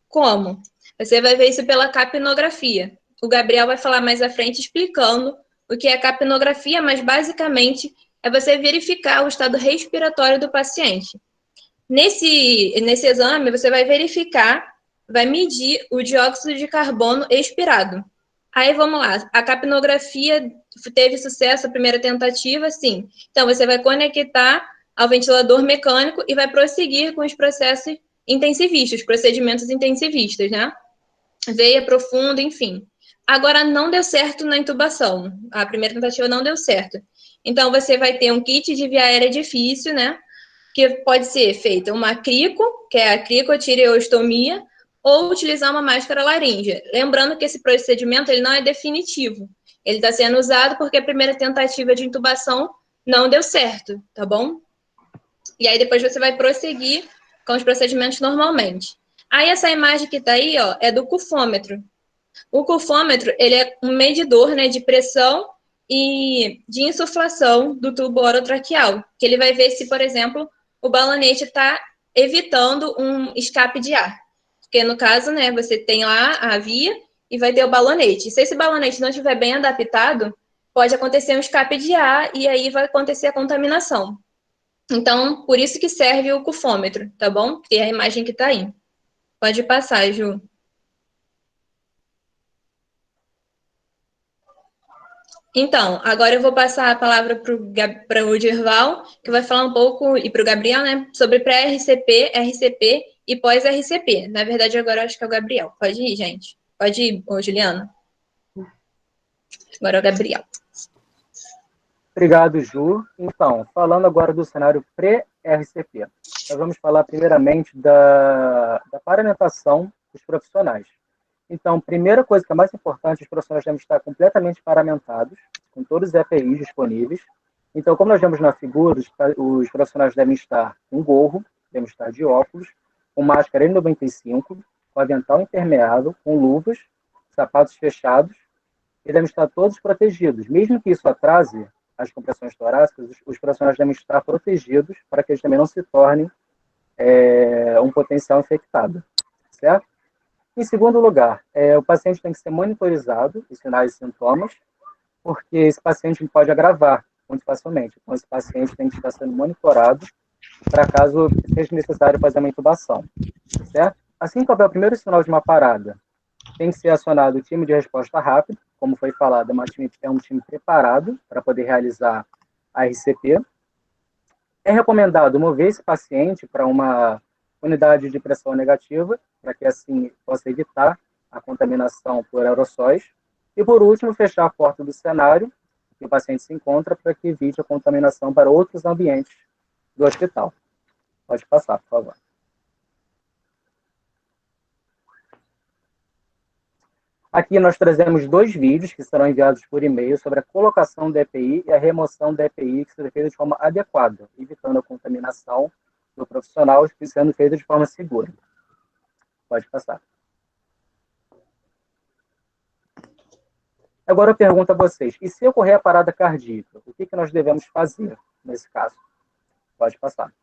Como? Você vai ver isso pela capnografia. O Gabriel vai falar mais à frente explicando o que é a capnografia, mas basicamente é você verificar o estado respiratório do paciente. Nesse exame, você vai verificar, vai medir o dióxido de carbono expirado. Aí, vamos lá, a capnografia teve sucesso, a primeira tentativa, sim. Então, você vai conectar ao ventilador mecânico e vai prosseguir com os processos intensivistas, os procedimentos intensivistas, né? Veia profunda, enfim. Agora, não deu certo na intubação. A primeira tentativa não deu certo. Então, você vai ter um kit de via aérea difícil, né? Que pode ser feita uma crico, que é a cricotireoestomia, ou utilizar uma máscara laríngea. Lembrando que esse procedimento ele não é definitivo. Ele está sendo usado porque a primeira tentativa de intubação não deu certo, tá bom? E aí depois você vai prosseguir com os procedimentos normalmente. Aí essa imagem que está aí, ó, é do cufômetro. O cufômetro, ele é um medidor, né, de pressão e de insuflação do tubo orotraqueal, que ele vai ver se, por exemplo, o balonete está evitando um escape de ar. Porque, no caso, né, você tem lá a via e vai ter o balonete. Se esse balonete não estiver bem adaptado, pode acontecer um escape de ar e aí vai acontecer a contaminação. Então, por isso que serve o cufômetro, tá bom? Que é a imagem que está aí. Pode passar, Ju. Então, agora eu vou passar a palavra para o Dirval, que vai falar um pouco, e para o Gabriel, né, sobre pré-RCP, RCP e pós-RCP. Na verdade, agora eu acho que é o Gabriel. Pode ir, gente. Pode ir, ô, Juliana. Agora é o Gabriel.
Obrigado, Ju. Então, falando agora do cenário pré-RCP, nós vamos falar primeiramente da paramentação dos profissionais. Então, primeira coisa que é mais importante, os profissionais devem estar completamente paramentados, com todos os EPIs disponíveis. Então, como nós vemos na figura, os profissionais devem estar com gorro, devem estar de óculos, com máscara N95, com avental impermeável, com luvas, sapatos fechados, e devem estar todos protegidos. Mesmo que isso atrase as compressões torácicas, os profissionais devem estar protegidos para que eles também não se tornem um potencial infectado, certo? Em segundo lugar, o paciente tem que ser monitorizado, os sinais e sintomas, porque esse paciente pode agravar muito facilmente. Então, esse paciente tem que estar sendo monitorado para caso seja necessário fazer uma intubação, certo? Assim que houver o primeiro sinal de uma parada, tem que ser acionado o time de resposta rápida, como foi falado, é um time preparado para poder realizar a RCP. É recomendado mover esse paciente para uma unidade de pressão negativa, para que assim possa evitar a contaminação por aerossóis. E, por último, fechar a porta do cenário que o paciente se encontra para que evite a contaminação para outros ambientes do hospital. Pode passar, por favor. Aqui nós trazemos 2 vídeos que serão enviados por e-mail sobre a colocação da EPI e a remoção da EPI que seja feita de forma adequada, evitando a contaminação do profissional e sendo feita de forma segura. Pode passar. Agora eu pergunto a vocês, e se ocorrer a parada cardíaca, o que nós devemos fazer nesse caso? Pode passar.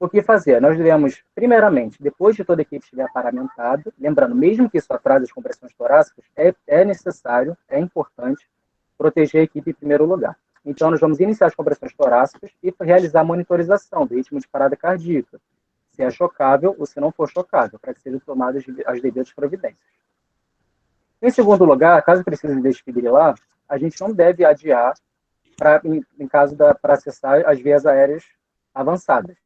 O que fazer? Nós devemos, primeiramente, depois de toda a equipe estiver paramentada, lembrando, mesmo que isso atrase as compressões torácicas, é necessário, é importante, proteger a equipe em primeiro lugar. Então, nós vamos iniciar as compressões torácicas e realizar a monitorização do ritmo de parada cardíaca, se é chocável ou se não for chocável, para que sejam tomadas as devidas providências. Em segundo lugar, caso precise desfibrilar, a gente não deve adiar para acessar as vias aéreas avançadas.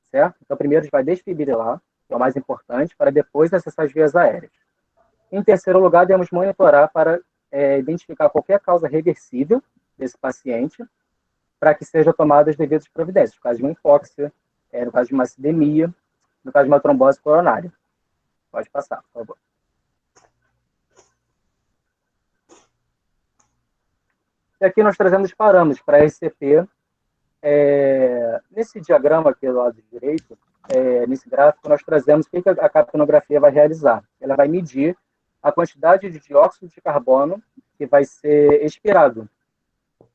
Certo? Então, primeiro a gente vai desfibrilar, que é o mais importante, para depois acessar as vias aéreas. Em terceiro lugar, devemos monitorar para identificar qualquer causa reversível desse paciente, para que sejam tomadas as devidas providências, no caso de uma hipóxia, no caso de uma acidemia, no caso de uma trombose coronária. Pode passar, por favor. E aqui nós trazemos os parâmetros para a RCP. Nesse diagrama aqui do lado direito, nesse gráfico, nós trazemos o que a capnografia vai realizar. Ela vai medir a quantidade de dióxido de carbono que vai ser expirado.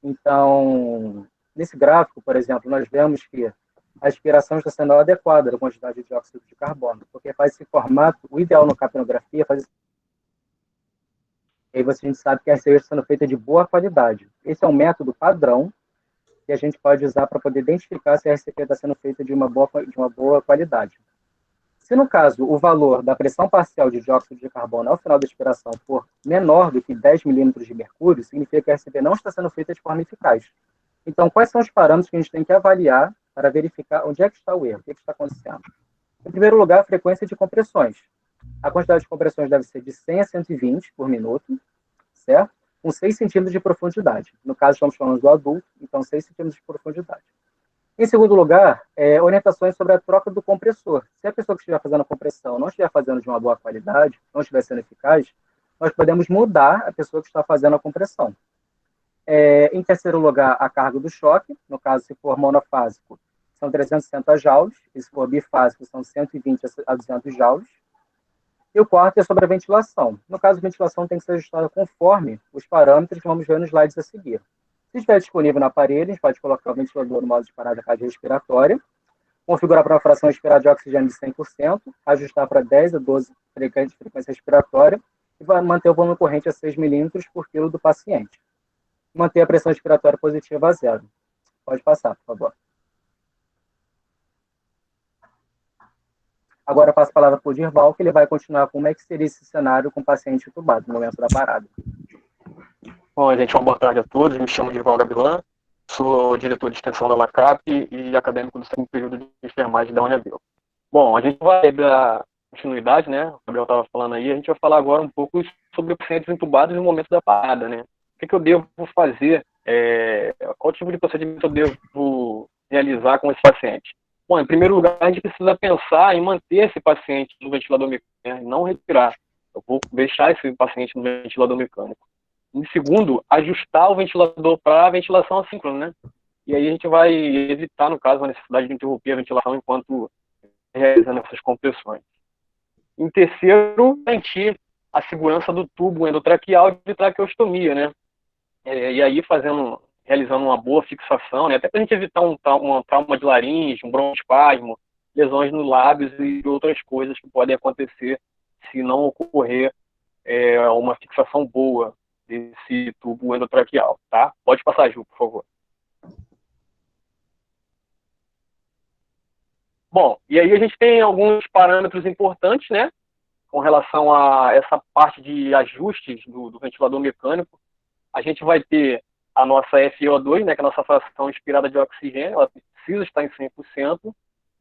Então, nesse gráfico, por exemplo, nós vemos que a expiração está sendo adequada da quantidade de dióxido de carbono, porque faz esse formato, o ideal na capnografia, faz aí a gente sabe que a RCP está sendo feita de boa qualidade. Esse é um método padrão que a gente pode usar para poder identificar se a RCP está sendo feita de uma boa qualidade. Se, no caso, o valor da pressão parcial de dióxido de carbono ao final da expiração for menor do que 10 milímetros de mercúrio, significa que a RCP não está sendo feita de forma eficaz. Então, quais são os parâmetros que a gente tem que avaliar para verificar onde é que está o erro, o que está acontecendo? Em primeiro lugar, a frequência de compressões. A quantidade de compressões deve ser de 100 a 120 por minuto, certo? Com 6 centímetros de profundidade. No caso, estamos falando do adulto, então 6 centímetros de profundidade. Em segundo lugar, orientações sobre a troca do compressor. Se a pessoa que estiver fazendo a compressão não estiver fazendo de uma boa qualidade, não estiver sendo eficaz, nós podemos mudar a pessoa que está fazendo a compressão. Em terceiro lugar, a carga do choque. No caso, se for monofásico, são 360 joules, e se for bifásico, são 120 a 200 joules. E o quarto é sobre a ventilação. No caso, a ventilação tem que ser ajustada conforme os parâmetros que vamos ver nos slides a seguir. Se estiver disponível no aparelho, a gente pode colocar o ventilador no modo de parada cardiorrespiratória, configurar para uma fração expirada de oxigênio de 100%, ajustar para 10 a 12 frequências de frequência respiratória e vai manter o volume corrente a 6 milímetros por quilo do paciente. Manter a pressão respiratória positiva a 0. Pode passar, por favor. Agora eu passo a palavra para o Dirval, que ele vai continuar como é que seria esse cenário com o paciente entubado no momento da parada.
Bom, gente, uma boa tarde a todos. Me chamo Dirval Gabilan, sou diretor de extensão da LACAP e acadêmico do segundo período de enfermagem da UNIABEL. Bom, a gente vai dar continuidade, né? O Gabriel estava falando aí, a gente vai falar agora um pouco sobre pacientes entubados no momento da parada, né? O que eu devo fazer? Qual tipo de procedimento eu devo realizar com esse paciente? Bom, em primeiro lugar, a gente precisa pensar em manter esse paciente no ventilador mecânico, né? Não retirar. Eu vou deixar esse paciente no ventilador mecânico. Em segundo, ajustar o ventilador para a ventilação assíncrona, né? E aí a gente vai evitar, no caso, a necessidade de interromper a ventilação enquanto realizando essas compressões. Em terceiro, garantir a segurança do tubo endotraqueal de traqueostomia, né? E aí realizando uma boa fixação, né? Até para a gente evitar um trauma de laringe, um broncoespasmo, lesões nos lábios e outras coisas que podem acontecer se não ocorrer uma fixação boa desse tubo endotraqueal, tá? Pode passar, Ju, por favor. Bom, e aí a gente tem alguns parâmetros importantes, né? Com relação a essa parte de ajustes do ventilador mecânico. A gente vai ter a nossa FiO2, né, que é a nossa fração inspirada de oxigênio, ela precisa estar em 100%.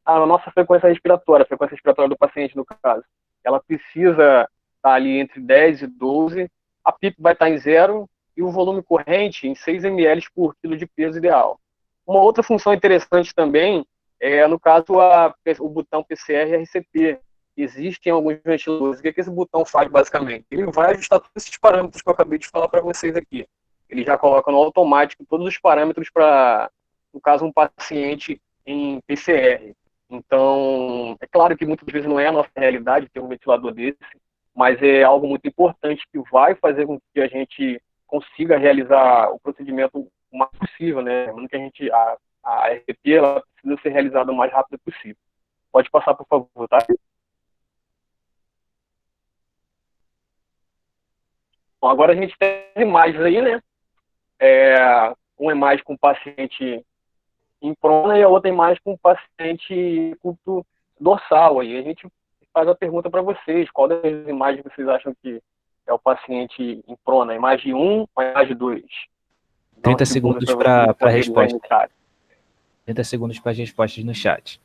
A nossa frequência respiratória, a frequência respiratória do paciente, no caso, ela precisa estar ali entre 10 e 12, a PIP vai estar em 0 e o volume corrente em 6 ml por quilo de peso ideal. Uma outra função interessante também no caso, o botão PCR-RCP. Existem alguns ventiladores. O que esse botão faz, basicamente? Ele vai ajustar todos esses parâmetros que eu acabei de falar para vocês aqui. Ele já coloca no automático todos os parâmetros para, no caso, um paciente em PCR. Então, é claro que muitas vezes não é a nossa realidade ter um ventilador desse, mas é algo muito importante que vai fazer com que a gente consiga realizar o procedimento o mais possível, né? Lembrando que a RCP ela precisa ser realizada o mais rápido possível. Pode passar, por favor, tá? Bom, agora a gente tem imagens aí, né? Uma imagem com o paciente em prona e a outra imagem com o paciente culto dorsal. Aí a gente faz a pergunta para vocês: qual das imagens vocês acham que é o paciente em prona? A imagem 1 ou a imagem 2?
30 segundos para a resposta. 30 segundos para as respostas no chat.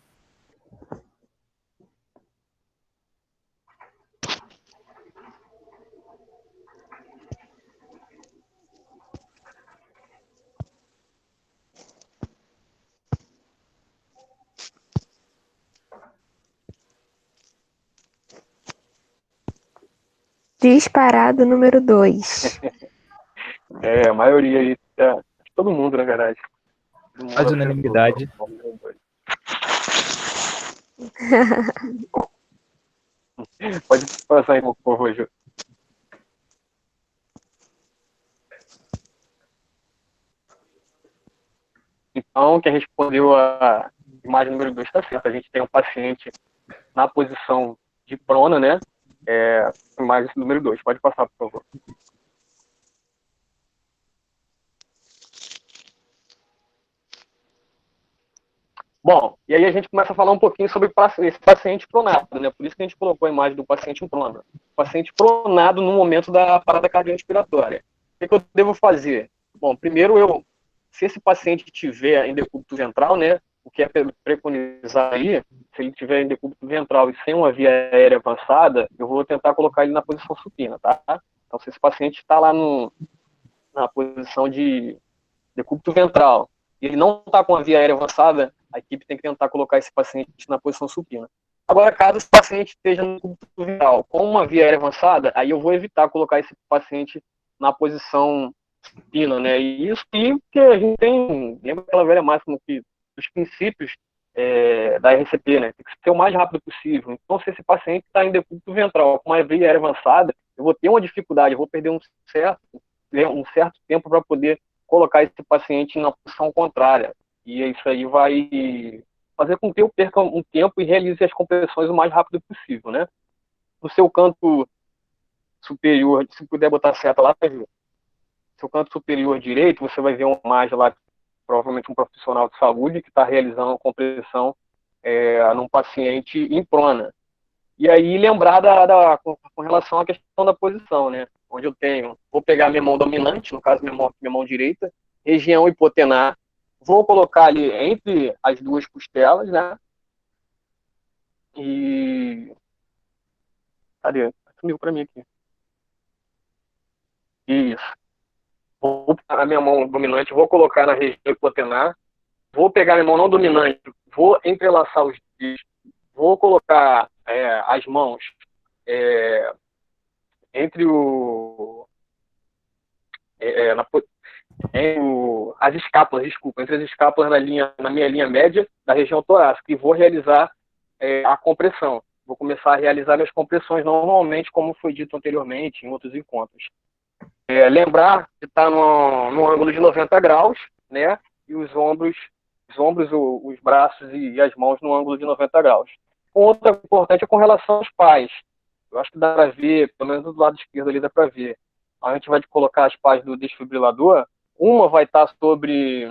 Disparado número 2.
A maioria aí, todo mundo, na verdade.
Faz unanimidade.
Pode passar aí, por favor, Ju. Então, quem respondeu a imagem número 2 está certo. A gente tem um paciente na posição de prona, né? Imagem número 2. Pode passar, por favor. Bom, e aí a gente começa a falar um pouquinho sobre esse paciente pronado, né? Por isso que a gente colocou a imagem do paciente em prona. Paciente pronado no momento da parada cardiorrespiratória. O que eu devo fazer? Bom, primeiro, se esse paciente tiver em decúbito ventral, né? O que é preconizar aí, se ele tiver em decúbito ventral e sem uma via aérea avançada, eu vou tentar colocar ele na posição supina, tá? Então, se esse paciente está lá na posição de decúbito ventral, e ele não está com a via aérea avançada, a equipe tem que tentar colocar esse paciente na posição supina. Agora, caso esse paciente esteja no decúbito viral com uma via aérea avançada, aí eu vou evitar colocar esse paciente na posição supina, né? E isso que a gente tem, lembra aquela velha máxima que os princípios da RCP, né? Tem que ser o mais rápido possível. Então, se esse paciente está em decúbito ventral com uma via aérea avançada, eu vou ter uma dificuldade, eu vou perder um certo tempo para poder colocar esse paciente na posição contrária. E isso aí vai fazer com que eu perca um tempo e realize as compressões o mais rápido possível, né? No seu canto superior, se puder botar a seta lá, vai ver. No seu canto superior direito, você vai ver uma imagem lá, provavelmente um profissional de saúde que está realizando uma compressão num paciente em prona. E aí lembrar com relação à questão da posição, né? Onde eu vou pegar minha mão dominante, no caso minha mão direita, região hipotenar, vou colocar ali entre as duas costelas, né? E... Cadê? Sumiu para mim aqui. Isso. Vou pegar a minha mão dominante, vou colocar na região hipotenar, vou pegar minha mão não dominante, vou entrelaçar os dedos, vou colocar as mãos entre as escápulas, desculpa, entre as escápulas na minha linha média da região torácica, e vou realizar a compressão. Vou começar a realizar minhas compressões normalmente, como foi dito anteriormente em outros encontros. Lembrar de estar no ângulo de 90 graus, né? E os ombros, os braços e as mãos no ângulo de 90 graus. Outra importante é com relação aos pés. Eu acho que dá para ver, pelo menos do lado esquerdo ali dá para ver. A gente vai colocar as pás do desfibrilador. Uma vai estar sobre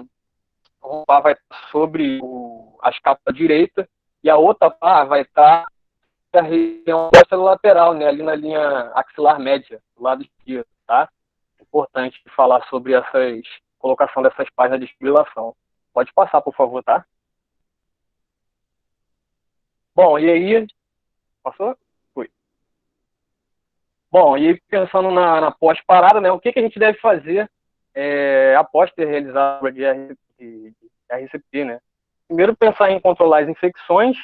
a escápula direita e a outra pá vai estar na região lateral, né? Ali na linha axilar média, do lado esquerdo, tá? Importante falar sobre colocação dessas pás na desfibrilação. Pode passar, por favor, tá? Bom, e aí... Passou? Foi. Bom, e aí pensando na pós-parada, né? O que a gente deve fazer após ter realizado a RCP, né? Primeiro, pensar em controlar as infecções.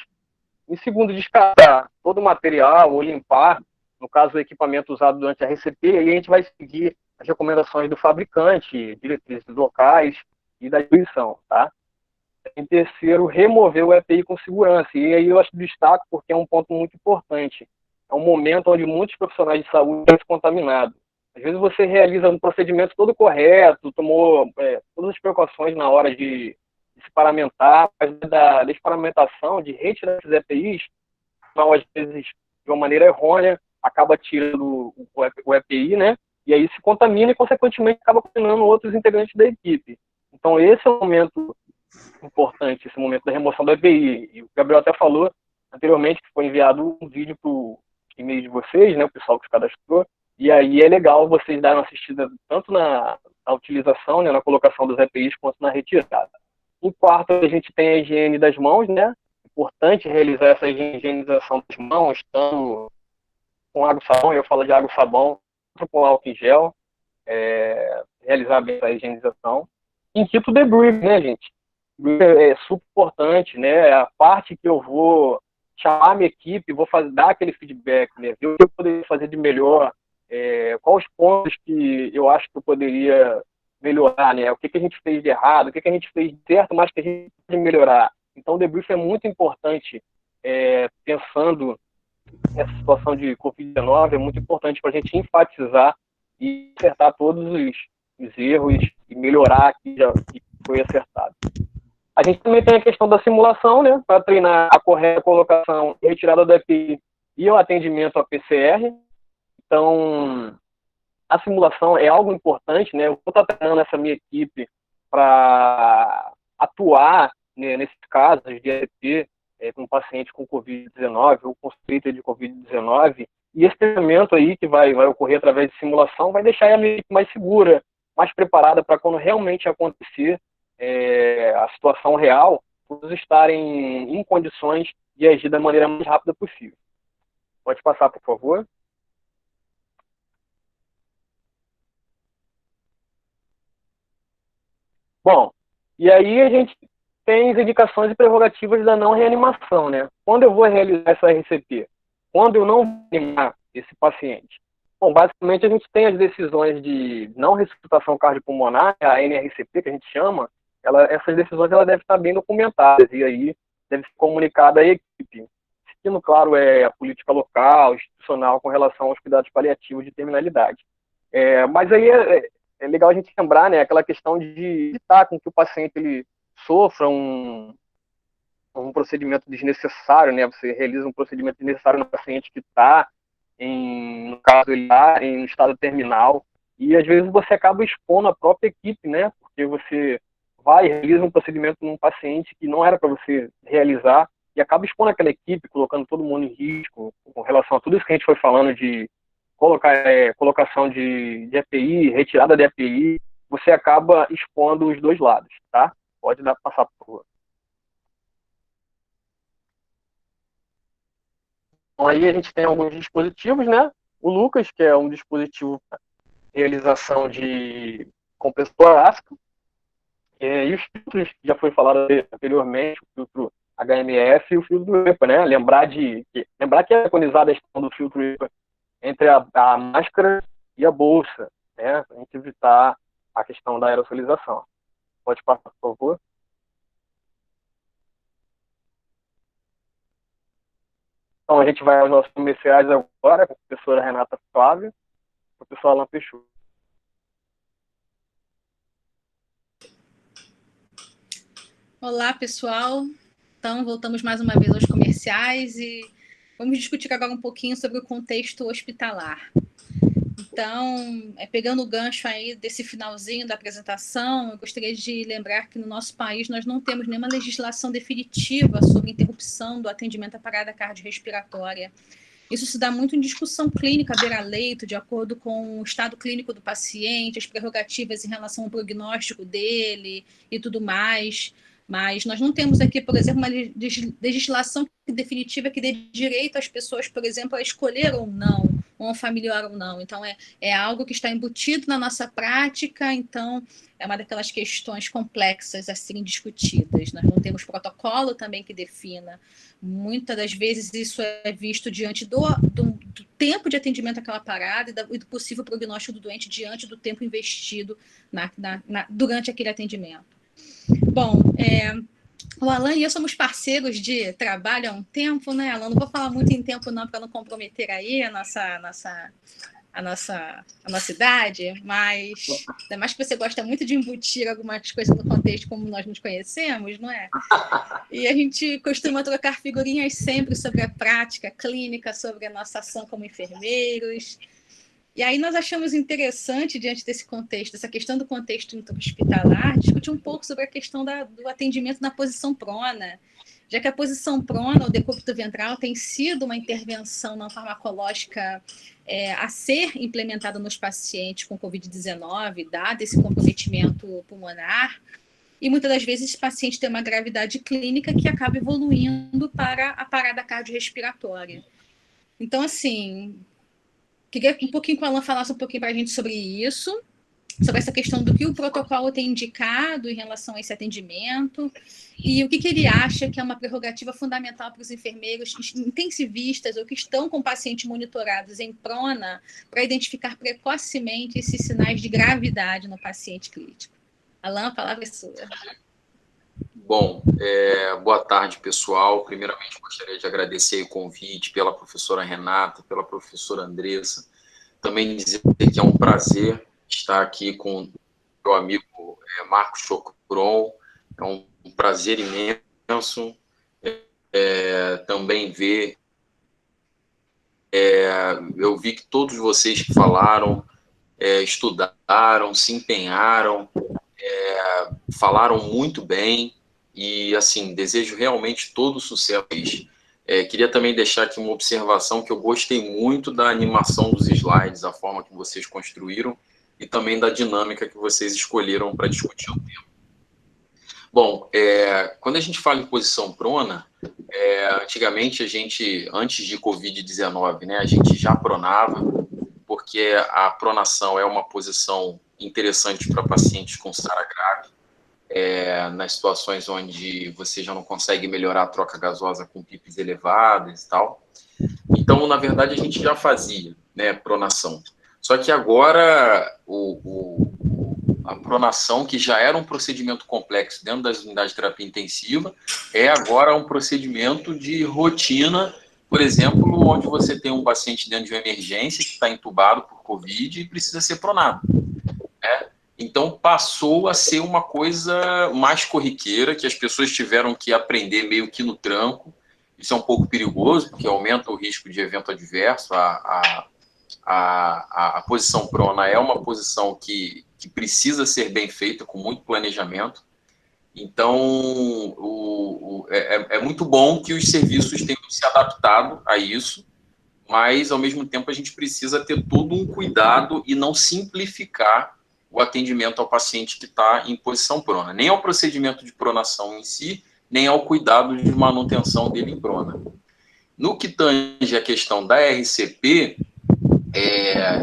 Em segundo, descartar todo o material ou limpar, no caso, o equipamento usado durante a RCP, e aí a gente vai seguir as recomendações do fabricante, diretrizes locais e da instituição, tá? Em terceiro, remover o EPI com segurança. E aí eu acho que destaco porque é um ponto muito importante. É um momento onde muitos profissionais de saúde estão contaminados. Às vezes você realiza um procedimento todo correto, tomou todas as precauções na hora de se paramentar, mas da desparamentação, de retirar esses EPIs, então, às vezes, de uma maneira errônea, acaba tirando o EPI, né? E aí se contamina e, consequentemente, acaba contaminando outros integrantes da equipe. Então, esse é um momento importante, esse momento da remoção do EPI. E o Gabriel até falou anteriormente que foi enviado um vídeo para o e-mail de vocês, né? O pessoal que se cadastrou. E aí é legal vocês darem uma assistida tanto na utilização, né? Na colocação dos EPIs, quanto na retirada. Em quarto, a gente tem a higiene das mãos, né? Importante realizar essa higienização das mãos, tanto com água e sabão, eu falo de água e sabão, tanto com álcool em gel, realizar bem essa higienização. Em quinto, debrief, né, gente? É super importante, né? É a parte que eu vou chamar a minha equipe, vou dar aquele feedback, né? Ver o que eu poderia fazer de melhor, quais os pontos que eu acho que eu poderia melhorar, né? O que a gente fez de errado, o que a gente fez de certo, mas que a gente pode melhorar. Então, o debrief é muito importante, pensando nessa situação de Covid-19, é muito importante para a gente enfatizar e acertar todos os erros e melhorar aqui que foi acertado. A gente também tem a questão da simulação, né? Para treinar a correta colocação e retirada do EPI e o atendimento a PCR. Então, a simulação é algo importante, né? Eu vou estar treinando essa minha equipe para atuar, né, nesses casos de EPI com paciente com Covid-19 ou com suspeita de Covid-19. E esse treinamento aí que vai ocorrer através de simulação vai deixar a minha equipe mais segura, mais preparada para quando realmente acontecer a situação real, todos estarem em condições de agir da maneira mais rápida possível. Pode passar, por favor. Bom, e aí a gente tem as indicações e prerrogativas da não reanimação, né? Quando eu vou realizar essa RCP? Quando eu não vou reanimar esse paciente? Bom, basicamente a gente tem as decisões de não ressuscitação cardiopulmonar, a NRCP que a gente chama, essas decisões ela devem estar bem documentadas e aí deve ser comunicada à equipe. Seguindo, claro, a política local, institucional com relação aos cuidados paliativos de terminalidade. Mas aí é legal a gente lembrar, né, aquela questão de evitar com que o paciente ele sofra um procedimento desnecessário, né? Você realiza um procedimento desnecessário no paciente que está, no caso, ele está em estado terminal, e às vezes você acaba expondo a própria equipe, né? Porque você vai e realiza um procedimento num paciente que não era para você realizar, e acaba expondo aquela equipe, colocando todo mundo em risco, com relação a tudo isso que a gente foi falando de colocação de EPI, retirada de EPI, você acaba expondo os dois lados, tá? Pode passar por favor. Então, aí a gente tem alguns dispositivos, né? O Lucas, que é um dispositivo para realização de compressor torácico, e os filtros, que já foi falado anteriormente, o filtro HMF e o filtro EPA, né? Lembrar que é preconizada a questão do filtro EPA entre a máscara e a bolsa, né? Para a gente evitar a questão da aerosolização. Pode passar, por favor. Então, a gente vai aos nossos comerciais agora, com a professora Renata Flávia, o professor Alan Peixoto.
Olá, pessoal. Então, voltamos mais uma vez aos comerciais e vamos discutir agora um pouquinho sobre o contexto hospitalar. Então, pegando o gancho aí desse finalzinho da apresentação, eu gostaria de lembrar que no nosso país nós não temos nenhuma legislação definitiva sobre interrupção do atendimento à parada cardiorrespiratória. Isso se dá muito em discussão clínica beira-leito, de acordo com o estado clínico do paciente, as prerrogativas em relação ao prognóstico dele e tudo mais. Mas nós não temos aqui, por exemplo, uma legislação definitiva que dê direito às pessoas, por exemplo, a escolher ou não, ou um familiar ou não. Então, é algo que está embutido na nossa prática, então é uma daquelas questões complexas a serem discutidas. Nós não temos protocolo também que defina. Muitas das vezes isso é visto diante do tempo de atendimento àquela parada e do possível prognóstico do doente diante do tempo investido durante aquele atendimento. Bom, o Alan e eu somos parceiros de trabalho há um tempo, né, Alan? Não vou falar muito em tempo não, para não comprometer aí a nossa idade, mas ainda mais que você gosta muito de embutir algumas coisas no contexto como nós nos conhecemos, não é? E a gente costuma trocar figurinhas sempre sobre a prática clínica, sobre a nossa ação como enfermeiros. E aí nós achamos interessante, diante desse contexto, essa questão do contexto intra-hospitalar, discutir um pouco sobre a questão do atendimento na posição prona, já que a posição prona, o decúbito ventral, tem sido uma intervenção não farmacológica a ser implementada nos pacientes com Covid-19, dado esse comprometimento pulmonar, e muitas das vezes esse paciente tem uma gravidade clínica que acaba evoluindo para a parada cardiorrespiratória. Então, assim, queria um pouquinho que o Alan falasse um pouquinho para a gente sobre isso, sobre essa questão do que o protocolo tem indicado em relação a esse atendimento e o que ele acha que é uma prerrogativa fundamental para os enfermeiros intensivistas ou que estão com pacientes monitorados em prona para identificar precocemente esses sinais de gravidade no paciente crítico. Alan, a palavra é sua.
Bom, boa tarde, pessoal. Primeiramente, gostaria de agradecer o convite pela professora Renata, pela professora Andressa. Também dizer que é um prazer estar aqui com o meu amigo Marcos Chocron. É um prazer imenso também ver. Eu vi que todos vocês que falaram, estudaram, se empenharam, falaram muito bem. E, assim, desejo realmente todo o sucesso. Queria também deixar aqui uma observação que eu gostei muito da animação dos slides, a forma que vocês construíram e também da dinâmica que vocês escolheram para discutir o tema. Bom, quando a gente fala em posição prona, antigamente antes de Covid-19, né, a gente já pronava, porque a pronação é uma posição interessante para pacientes com SARA grave. nas situações onde você já não consegue melhorar a troca gasosa com PIPs elevadas e tal. Então, na verdade, a gente já fazia, né, pronação. Só que agora a pronação, que já era um procedimento complexo dentro das unidades de terapia intensiva, é agora um procedimento de rotina, por exemplo, onde você tem um paciente dentro de uma emergência que está entubado por Covid e precisa ser pronado, né? Então, passou a ser uma coisa mais corriqueira, que as pessoas tiveram que aprender meio que no tranco. Isso é um pouco perigoso, porque aumenta o risco de evento adverso. A posição prona é uma posição que precisa ser bem feita, com muito planejamento. Então, é muito bom que os serviços tenham se adaptado a isso, mas, ao mesmo tempo, a gente precisa ter todo um cuidado e não simplificar o atendimento ao paciente que está em posição prona, nem ao procedimento de pronação em si, nem ao cuidado de manutenção dele em prona. No que tange a questão da RCP,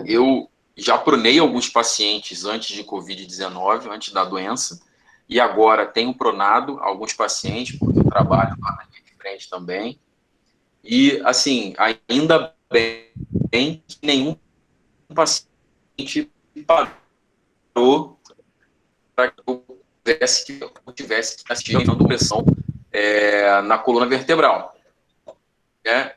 eu já pronei alguns pacientes antes de Covid-19, antes da doença, e agora tenho pronado alguns pacientes, porque eu trabalho lá na linha de frente também. E, assim, ainda bem que nenhum paciente parou para que eu tivesse que assistir a pressão na coluna vertebral. É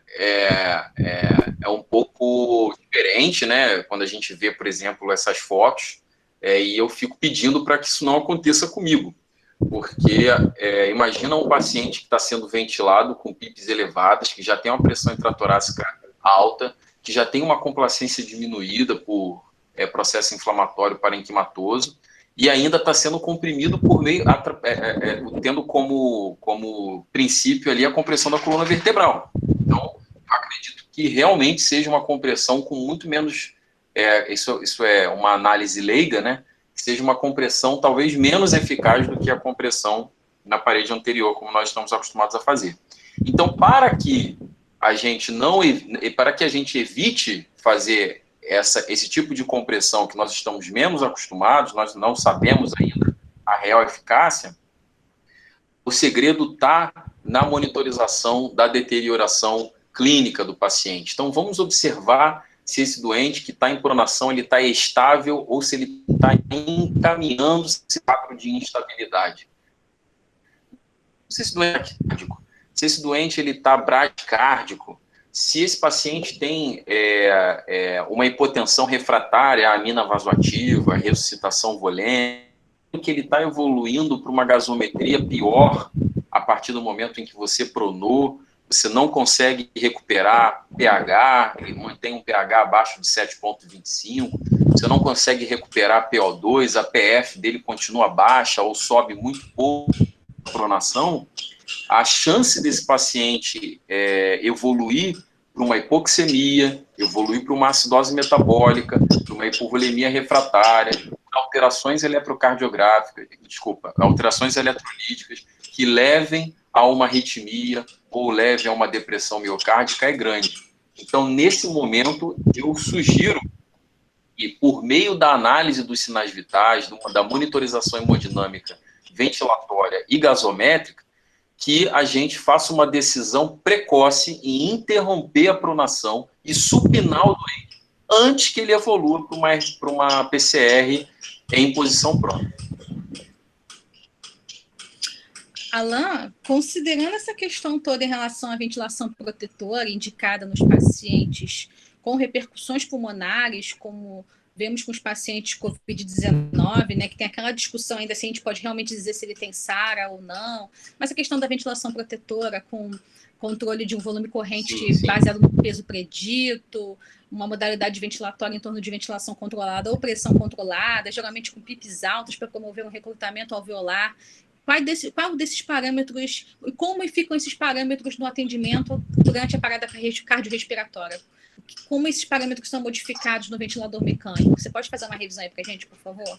um pouco diferente, né? Quando a gente vê, por exemplo, essas fotos, e eu fico pedindo para que isso não aconteça comigo, porque imagina um paciente que está sendo ventilado com PIPs elevadas, que já tem uma pressão intratorácica alta, que já tem uma complacência diminuída por processo inflamatório parenquimatoso, e ainda está sendo comprimido por meio, tendo como princípio ali a compressão da coluna vertebral. Então, eu acredito que realmente seja uma compressão com muito menos, isso é uma análise leiga, né? Que seja uma compressão talvez menos eficaz do que a compressão na parede anterior, como nós estamos acostumados a fazer. Então, para que a gente evite fazer esse tipo de compressão que nós estamos menos acostumados, nós não sabemos ainda a real eficácia, o segredo está na monitorização da deterioração clínica do paciente. Então, vamos observar se esse doente que está em pronação, ele está estável ou se ele está encaminhando esse quadro de instabilidade. Se esse doente ele está bradicárdico, se esse paciente tem uma hipotensão refratária à amina vasoativa, ressuscitação volêmica, que ele está evoluindo para uma gasometria pior a partir do momento em que você pronou, você não consegue recuperar pH, ele mantém um pH abaixo de 7,25, você não consegue recuperar PO2, a PF dele continua baixa ou sobe muito pouco a pronação, a chance desse paciente evoluir para uma hipoxemia, evoluir para uma acidose metabólica, para uma hipovolemia refratária, alterações eletrolíticas que levem a uma arritmia ou levem a uma depressão miocárdica é grande. Então, nesse momento, eu sugiro que, por meio da análise dos sinais vitais, da monitorização hemodinâmica, ventilatória e gasométrica, que a gente faça uma decisão precoce em interromper a pronação e supinar o doente antes que ele evolua para uma PCR em posição prona.
Alain, considerando essa questão toda em relação à ventilação protetora indicada nos pacientes com repercussões pulmonares, como vemos com os pacientes Covid-19, né, que tem aquela discussão ainda se a gente pode realmente dizer se ele tem SARA ou não, mas a questão da ventilação protetora com controle de um volume corrente baseado no peso predito, uma modalidade ventilatória em torno de ventilação controlada ou pressão controlada, geralmente com PIPs altos para promover um recrutamento alveolar. Qual desses parâmetros, e como ficam esses parâmetros no atendimento durante a parada cardiorrespiratória? Como esses parâmetros são modificados no ventilador mecânico? Você pode fazer uma revisão aí para a gente, por favor?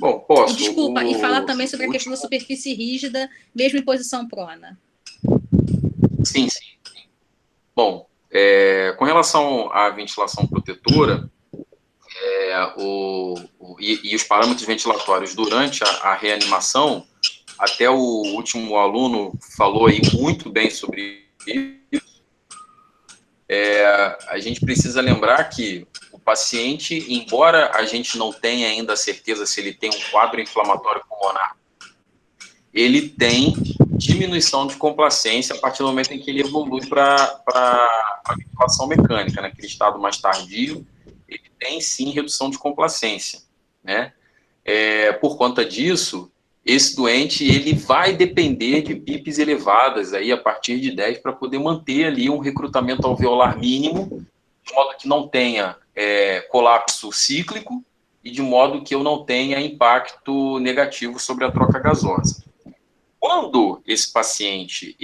Bom, posso.
Desculpa, e falar também sobre a questão da superfície rígida, mesmo em posição prona.
Sim. Bom, com relação à ventilação protetora, e os parâmetros ventilatórios durante a reanimação, até o último aluno falou aí muito bem sobre isso, a gente precisa lembrar que o paciente, embora a gente não tenha ainda a certeza se ele tem um quadro inflamatório pulmonar, ele tem diminuição de complacência a partir do momento em que ele evolui para a ventilação mecânica, naquele estado mais tardio, ele tem sim redução de complacência, né? Por conta disso, esse doente ele vai depender de PIPs elevadas aí a partir de 10 para poder manter ali um recrutamento alveolar mínimo, de modo que não tenha colapso cíclico e de modo que eu não tenha impacto negativo sobre a troca gasosa. Quando esse paciente,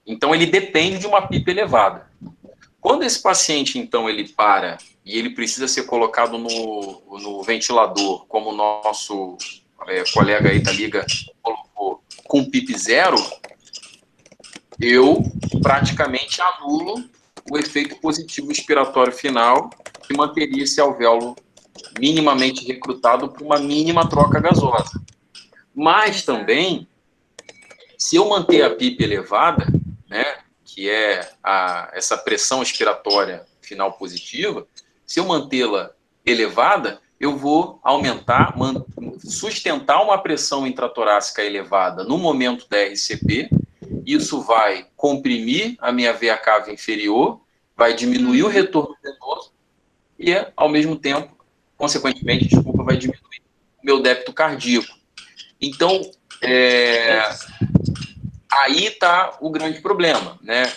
então ele depende de uma PIP elevada. Quando esse paciente, então, ele para e ele precisa ser colocado no ventilador, como o nosso colega aí da Liga colocou, com PIP zero, eu praticamente anulo o efeito positivo expiratório final que manteria esse alvéolo minimamente recrutado por uma mínima troca gasosa. Mas também, se eu manter a PIP elevada, né, que é essa pressão expiratória final positiva, se eu mantê-la elevada, eu vou aumentar, sustentar uma pressão intratorácica elevada no momento da RCP, isso vai comprimir a minha veia cava inferior, vai diminuir o retorno venoso e, ao mesmo tempo, consequentemente, vai diminuir o meu débito cardíaco. Então, aí está o grande problema, né?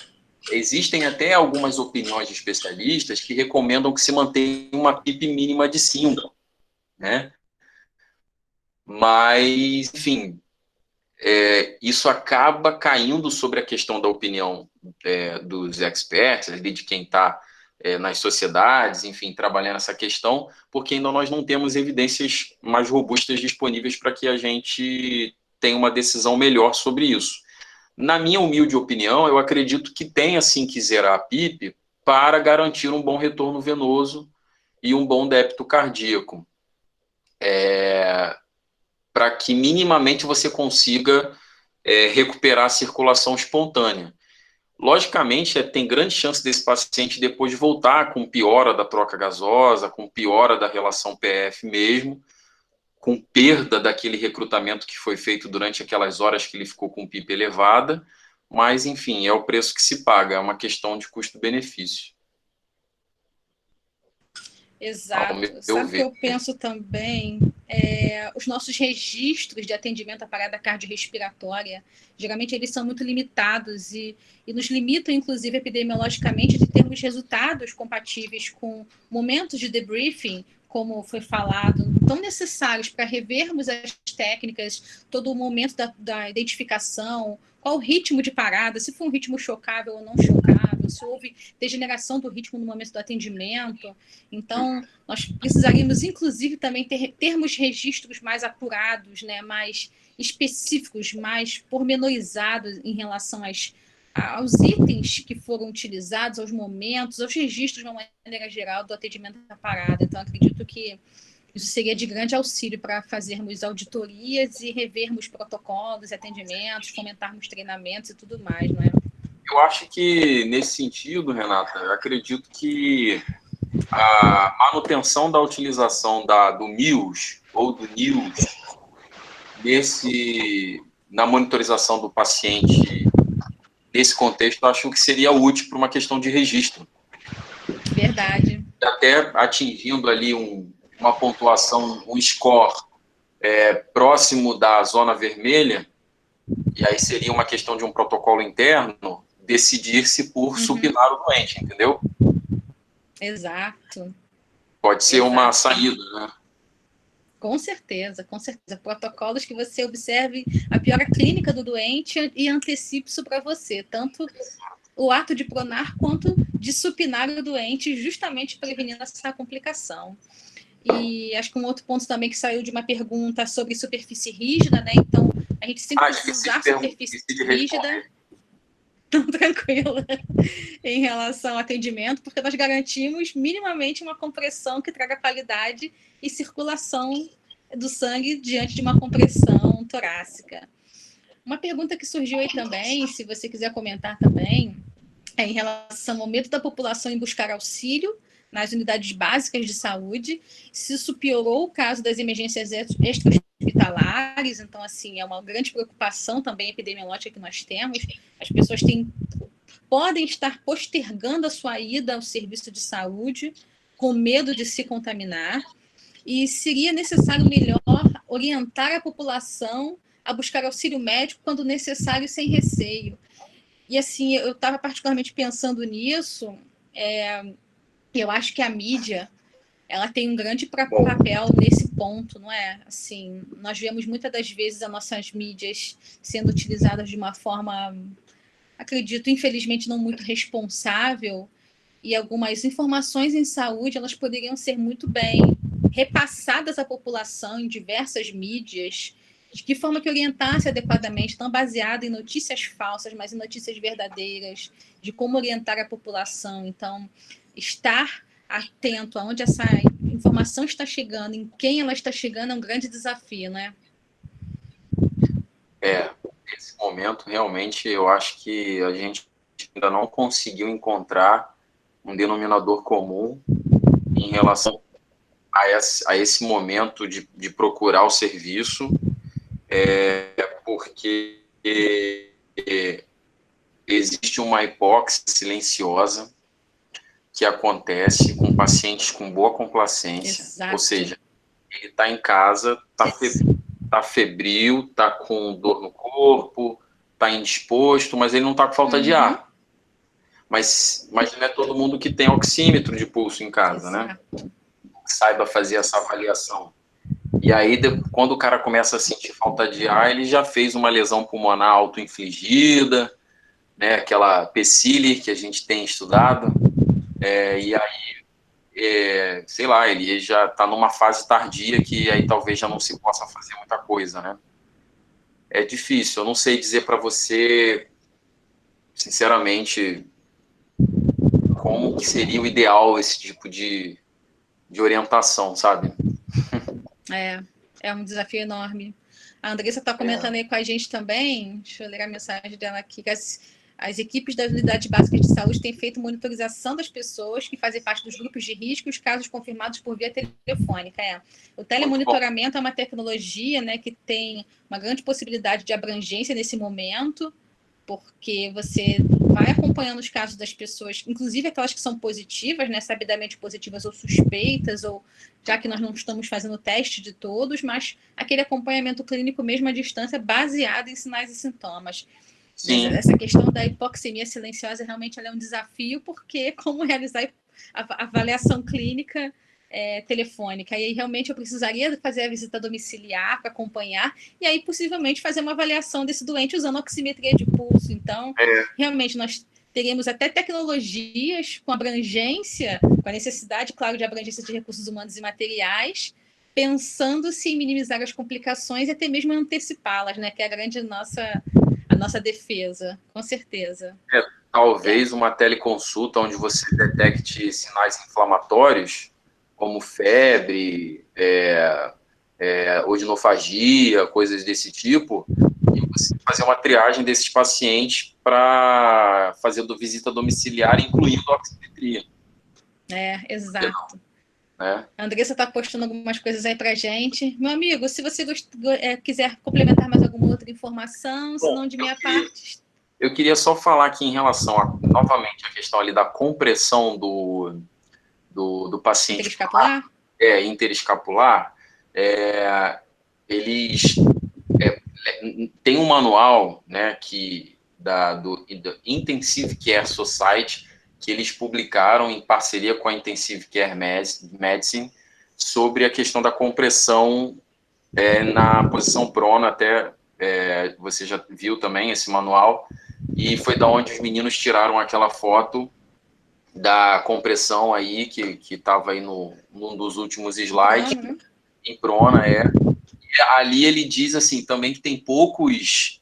Existem até algumas opiniões de especialistas que recomendam que se mantenha uma PIP mínima de 5, né? Mas, enfim, isso acaba caindo sobre a questão da opinião dos experts, ali, de quem está nas sociedades, enfim, trabalhando essa questão, porque ainda nós não temos evidências mais robustas disponíveis para que a gente tenha uma decisão melhor sobre isso. Na minha humilde opinião, eu acredito que tem, assim, que zerar a PIP para garantir um bom retorno venoso e um bom débito cardíaco, para que minimamente você consiga recuperar a circulação espontânea. Logicamente, tem grande chance desse paciente depois de voltar com piora da troca gasosa, com piora da relação PF mesmo, com perda daquele recrutamento que foi feito durante aquelas horas que ele ficou com PIP elevada, mas, enfim, é o preço que se paga, é uma questão de custo-benefício.
Exato. Sabe o que eu penso também? Os nossos registros de atendimento à parada cardiorrespiratória, geralmente eles são muito limitados e nos limitam, inclusive, epidemiologicamente, de termos resultados compatíveis com momentos de debriefing, como foi falado, tão necessários para revermos as técnicas, todo o momento da identificação, qual o ritmo de parada, se foi um ritmo chocável ou não chocável, se houve degeneração do ritmo no momento do atendimento. Então, nós precisaríamos, inclusive, também termos registros mais apurados, né, mais específicos, mais pormenorizados em relação aos itens que foram utilizados, aos momentos, aos registros de uma maneira geral do atendimento da parada. Então, acredito que isso seria de grande auxílio para fazermos auditorias e revermos protocolos e atendimentos, fomentarmos treinamentos e tudo mais, não é?
Eu acho que, nesse sentido, Renata, eu acredito que a manutenção da utilização do MIUS ou do NIUS na monitorização do paciente nesse contexto, eu acho que seria útil para uma questão de registro.
Verdade.
Até atingindo ali uma pontuação, um score próximo da zona vermelha, e aí seria uma questão de um protocolo interno, decidir-se por supinar o doente, entendeu?
Exato.
Pode ser uma saída, né?
Com certeza, com certeza. Protocolos que você observe a piora clínica do doente e antecipe isso para você, tanto o ato de pronar quanto de supinar o doente, justamente prevenindo essa complicação. E acho que um outro ponto também que saiu de uma pergunta sobre superfície rígida, né? Então, a gente sempre precisa usar superfície rígida. tão tranquila em relação ao atendimento, porque nós garantimos minimamente uma compressão que traga qualidade e circulação do sangue diante de uma compressão torácica. Uma pergunta que surgiu aí também, se você quiser comentar também, é em relação ao medo da população em buscar auxílio nas unidades básicas de saúde, se isso piorou o caso das emergências extra-hospitalares, então, assim, é uma grande preocupação também epidemiológica que nós temos, as pessoas podem estar postergando a sua ida ao serviço de saúde com medo de se contaminar, e seria necessário melhor orientar a população a buscar auxílio médico quando necessário, sem receio. E, assim, eu estava particularmente pensando nisso, eu acho que a mídia, ela tem um grande papel nesse ponto, não é? Assim, nós vemos muitas das vezes as nossas mídias sendo utilizadas de uma forma, acredito, infelizmente, não muito responsável, e algumas informações em saúde, elas poderiam ser muito bem repassadas à população em diversas mídias, de que forma que orientasse adequadamente, não baseado em notícias falsas, mas em notícias verdadeiras, de como orientar a população. Então, estar atento aonde essa informação está chegando, em quem ela está chegando, é um grande desafio, né?
Nesse momento, realmente, eu acho que a gente ainda não conseguiu encontrar um denominador comum em relação a esse momento de procurar o serviço, porque existe uma hipóxia silenciosa que acontece com pacientes com boa complacência. Exato. Ou seja, ele está em casa, está febril, está com dor no corpo, está indisposto, mas ele não está com falta de ar. Mas não é todo mundo que tem oxímetro de pulso em casa, né? Saiba fazer essa avaliação. E aí, quando o cara começa a sentir falta de ar, ele já fez uma lesão pulmonar auto-infligida, né? Aquela PCILI que a gente tem estudado. E aí, sei lá, ele já está numa fase tardia que aí talvez já não se possa fazer muita coisa, né? É difícil, eu não sei dizer para você, sinceramente, como que seria o ideal esse tipo de orientação, sabe?
É um desafio enorme. A Andressa está comentando aí com a gente também, deixa eu ler a mensagem dela aqui, que as equipes das unidades básicas de saúde têm feito monitorização das pessoas que fazem parte dos grupos de risco e os casos confirmados por via telefônica. O telemonitoramento é uma tecnologia, né, que tem uma grande possibilidade de abrangência nesse momento, porque você vai acompanhando os casos das pessoas, inclusive aquelas que são positivas, né, sabidamente positivas ou suspeitas, ou já que nós não estamos fazendo teste de todos, mas aquele acompanhamento clínico mesmo à distância, baseado em sinais e sintomas. Sim. Essa questão da hipoxemia silenciosa realmente ela é um desafio, porque como realizar a avaliação clínica telefônica? E aí realmente eu precisaria fazer a visita domiciliar para acompanhar, e aí possivelmente fazer uma avaliação desse doente usando oximetria de pulso. Então, realmente nós teríamos até tecnologias com abrangência, com a necessidade, claro, de abrangência de recursos humanos e materiais, pensando-se em minimizar as complicações e até mesmo antecipá-las, né? Que é a nossa defesa, com certeza.
Talvez uma teleconsulta onde você detecte sinais inflamatórios, como febre, odinofagia, coisas desse tipo, e você fazer uma triagem desses pacientes para fazer visita domiciliar, incluindo a oximetria.
Exato. A Andressa está postando algumas coisas aí para a gente. Meu amigo, se você quiser complementar mais alguma outra informação, senão de minha parte...
Eu queria só falar aqui em relação, novamente, a questão ali da compressão do paciente...
Interescapular?
Interescapular. Eles têm um manual, né, do Intensive Care Society, que eles publicaram em parceria com a Intensive Care Medicine sobre a questão da compressão na posição prona, até você já viu também esse manual, e foi da onde os meninos tiraram aquela foto da compressão aí, que estava aí num dos últimos slides, em prona, E ali ele diz assim, também que tem poucos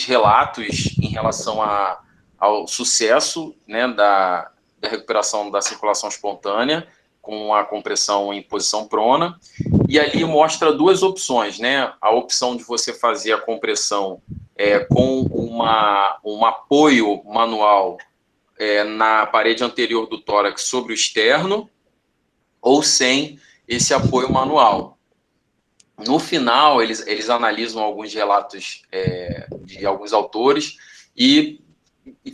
relatos em relação a ao sucesso, né, da recuperação da circulação espontânea com a compressão em posição prona, e ali mostra duas opções, né? A opção de você fazer a compressão com um apoio manual na parede anterior do tórax sobre o externo, ou sem esse apoio manual. No final, eles analisam alguns relatos de alguns autores e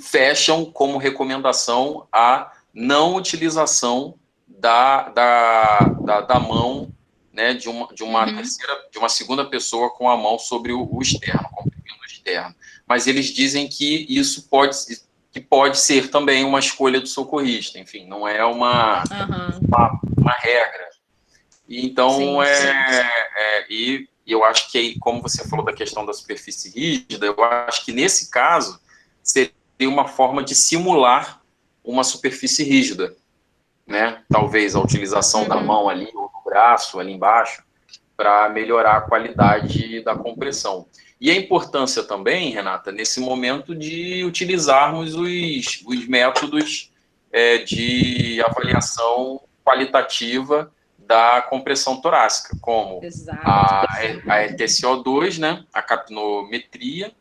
fecham como recomendação a não utilização da mão, né, de uma segunda pessoa com a mão sobre o externo, comprimindo o externo. Mas eles dizem que isso pode ser também uma escolha do socorrista, enfim, não é uma regra. E então, e eu acho que aí, como você falou da questão da superfície rígida, eu acho que nesse caso seria uma forma de simular uma superfície rígida, né? Talvez a utilização da mão ali, ou do braço ali embaixo, para melhorar a qualidade da compressão. E a importância também, Renata, nesse momento de utilizarmos os métodos de avaliação qualitativa da compressão torácica, como a ETCO2, né, a capnometria,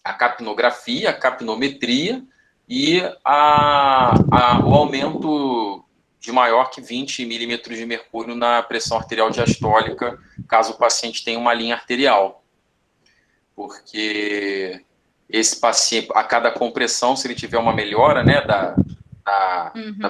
a capnografia, a capnometria e o aumento de maior que 20 milímetros de mercúrio na pressão arterial diastólica, caso o paciente tenha uma linha arterial. Porque esse paciente, a cada compressão, se ele tiver uma melhora, né, da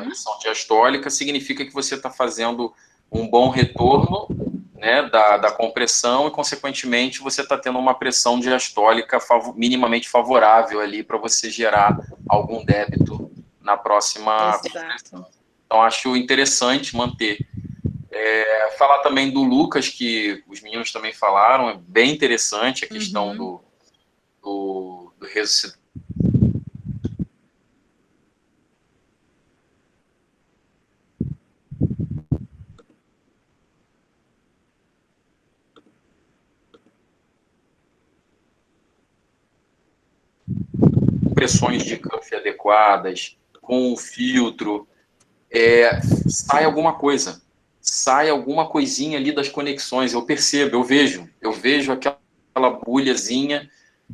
pressão diastólica, significa que você está fazendo um bom retorno, né, da compressão e, consequentemente, você está tendo uma pressão diastólica minimamente favorável ali para você gerar algum débito na próxima compressão. Então, acho interessante manter. Falar também do Lucas, que os meninos também falaram, é bem interessante a questão do ressuscitador. Pressões de cuff adequadas, com o filtro, sai alguma coisa, sai alguma coisinha ali das conexões, eu percebo, eu vejo aquela bulhazinha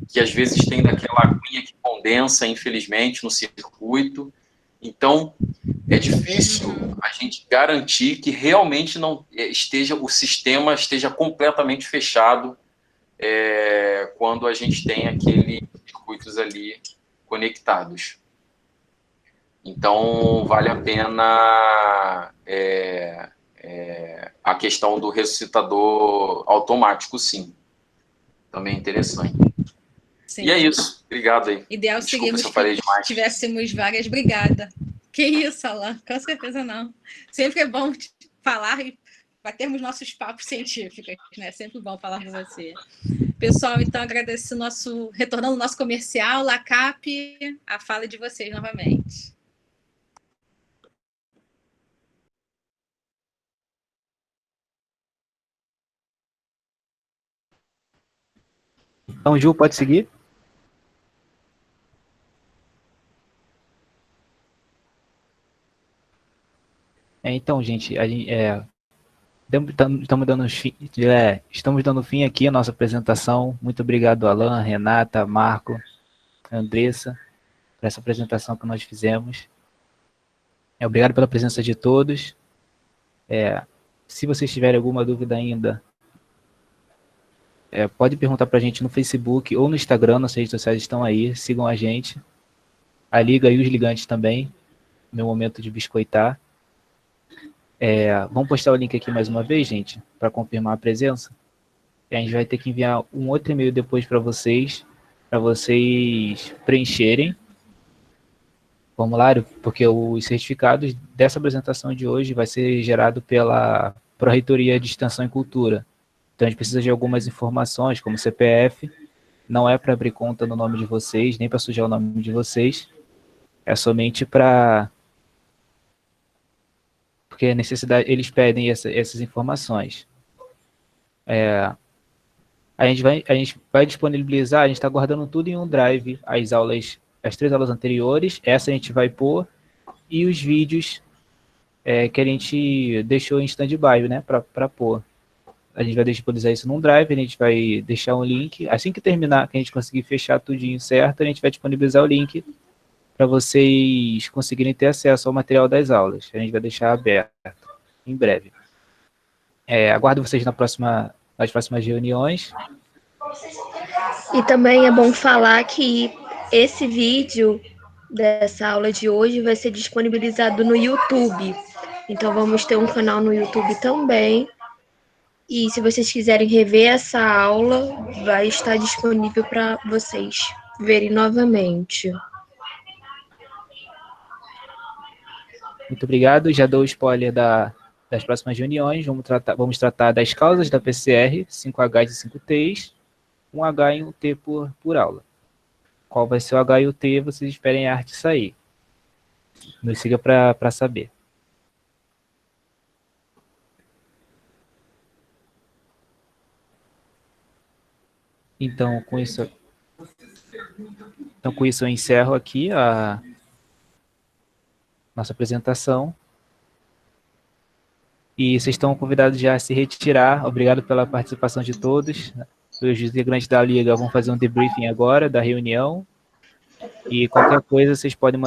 que às vezes tem daquela aguinha que condensa, infelizmente, no circuito. Então, é difícil a gente garantir que realmente o sistema esteja completamente fechado quando a gente tem aqueles circuitos ali conectados. Então, vale a pena a questão do ressuscitador automático, sim. Também é interessante. Sim. E é isso. Obrigado aí.
Ideal seria que tivéssemos várias. Obrigada. Que isso, Alain? Com certeza não. Sempre é bom falar e batermos nossos papos científicos, né? Sempre bom falar com você. Pessoal, então, agradeço retornando ao nosso comercial, LACAP, a fala de vocês novamente.
Então, Ju, pode seguir? Então, gente, estamos dando fim aqui à nossa apresentação. Muito obrigado, Alain, Renata, Marco, Andressa, por essa apresentação que nós fizemos. Obrigado pela presença de todos. Se vocês tiverem alguma dúvida ainda, pode perguntar para a gente no Facebook ou no Instagram, nossas redes sociais estão aí, sigam a gente. A Liga e os Ligantes também, meu momento de biscoitar. Vamos postar o link aqui mais uma vez, gente, para confirmar a presença. A gente vai ter que enviar um outro e-mail depois para vocês preencherem o formulário, porque os certificados dessa apresentação de hoje vai ser gerado pela Pró-Reitoria de Extensão e Cultura. Então, a gente precisa de algumas informações, como CPF, não é para abrir conta no nome de vocês, nem para sujar o nome de vocês, é somente para... porque a necessidade, eles pedem essas informações. A gente vai disponibilizar, a gente está guardando tudo em um drive, as aulas as 3 aulas anteriores, essa a gente vai pôr, e os vídeos que a gente deixou em stand-by, né, para pôr. A gente vai disponibilizar isso num drive, a gente vai deixar um link, assim que terminar, que a gente conseguir fechar tudinho certo, a gente vai disponibilizar o link para vocês conseguirem ter acesso ao material das aulas. A gente vai deixar aberto em breve. Aguardo vocês nas próximas reuniões.
E também é bom falar que esse vídeo dessa aula de hoje vai ser disponibilizado no YouTube. Então, vamos ter um canal no YouTube também. E se vocês quiserem rever essa aula, vai estar disponível para vocês verem novamente.
Muito obrigado. Já dou o spoiler das próximas reuniões. Vamos tratar das causas da PCR, 5H e 5Ts, 1H e 1T por aula. Qual vai ser o H e o T, vocês esperem a arte sair. Nos siga para saber. Então, com isso eu encerro aqui a nossa apresentação. E vocês estão convidados já a se retirar. Obrigado pela participação de todos. Os integrantes da Liga vão fazer um debriefing agora da reunião. E qualquer coisa, vocês podem mandar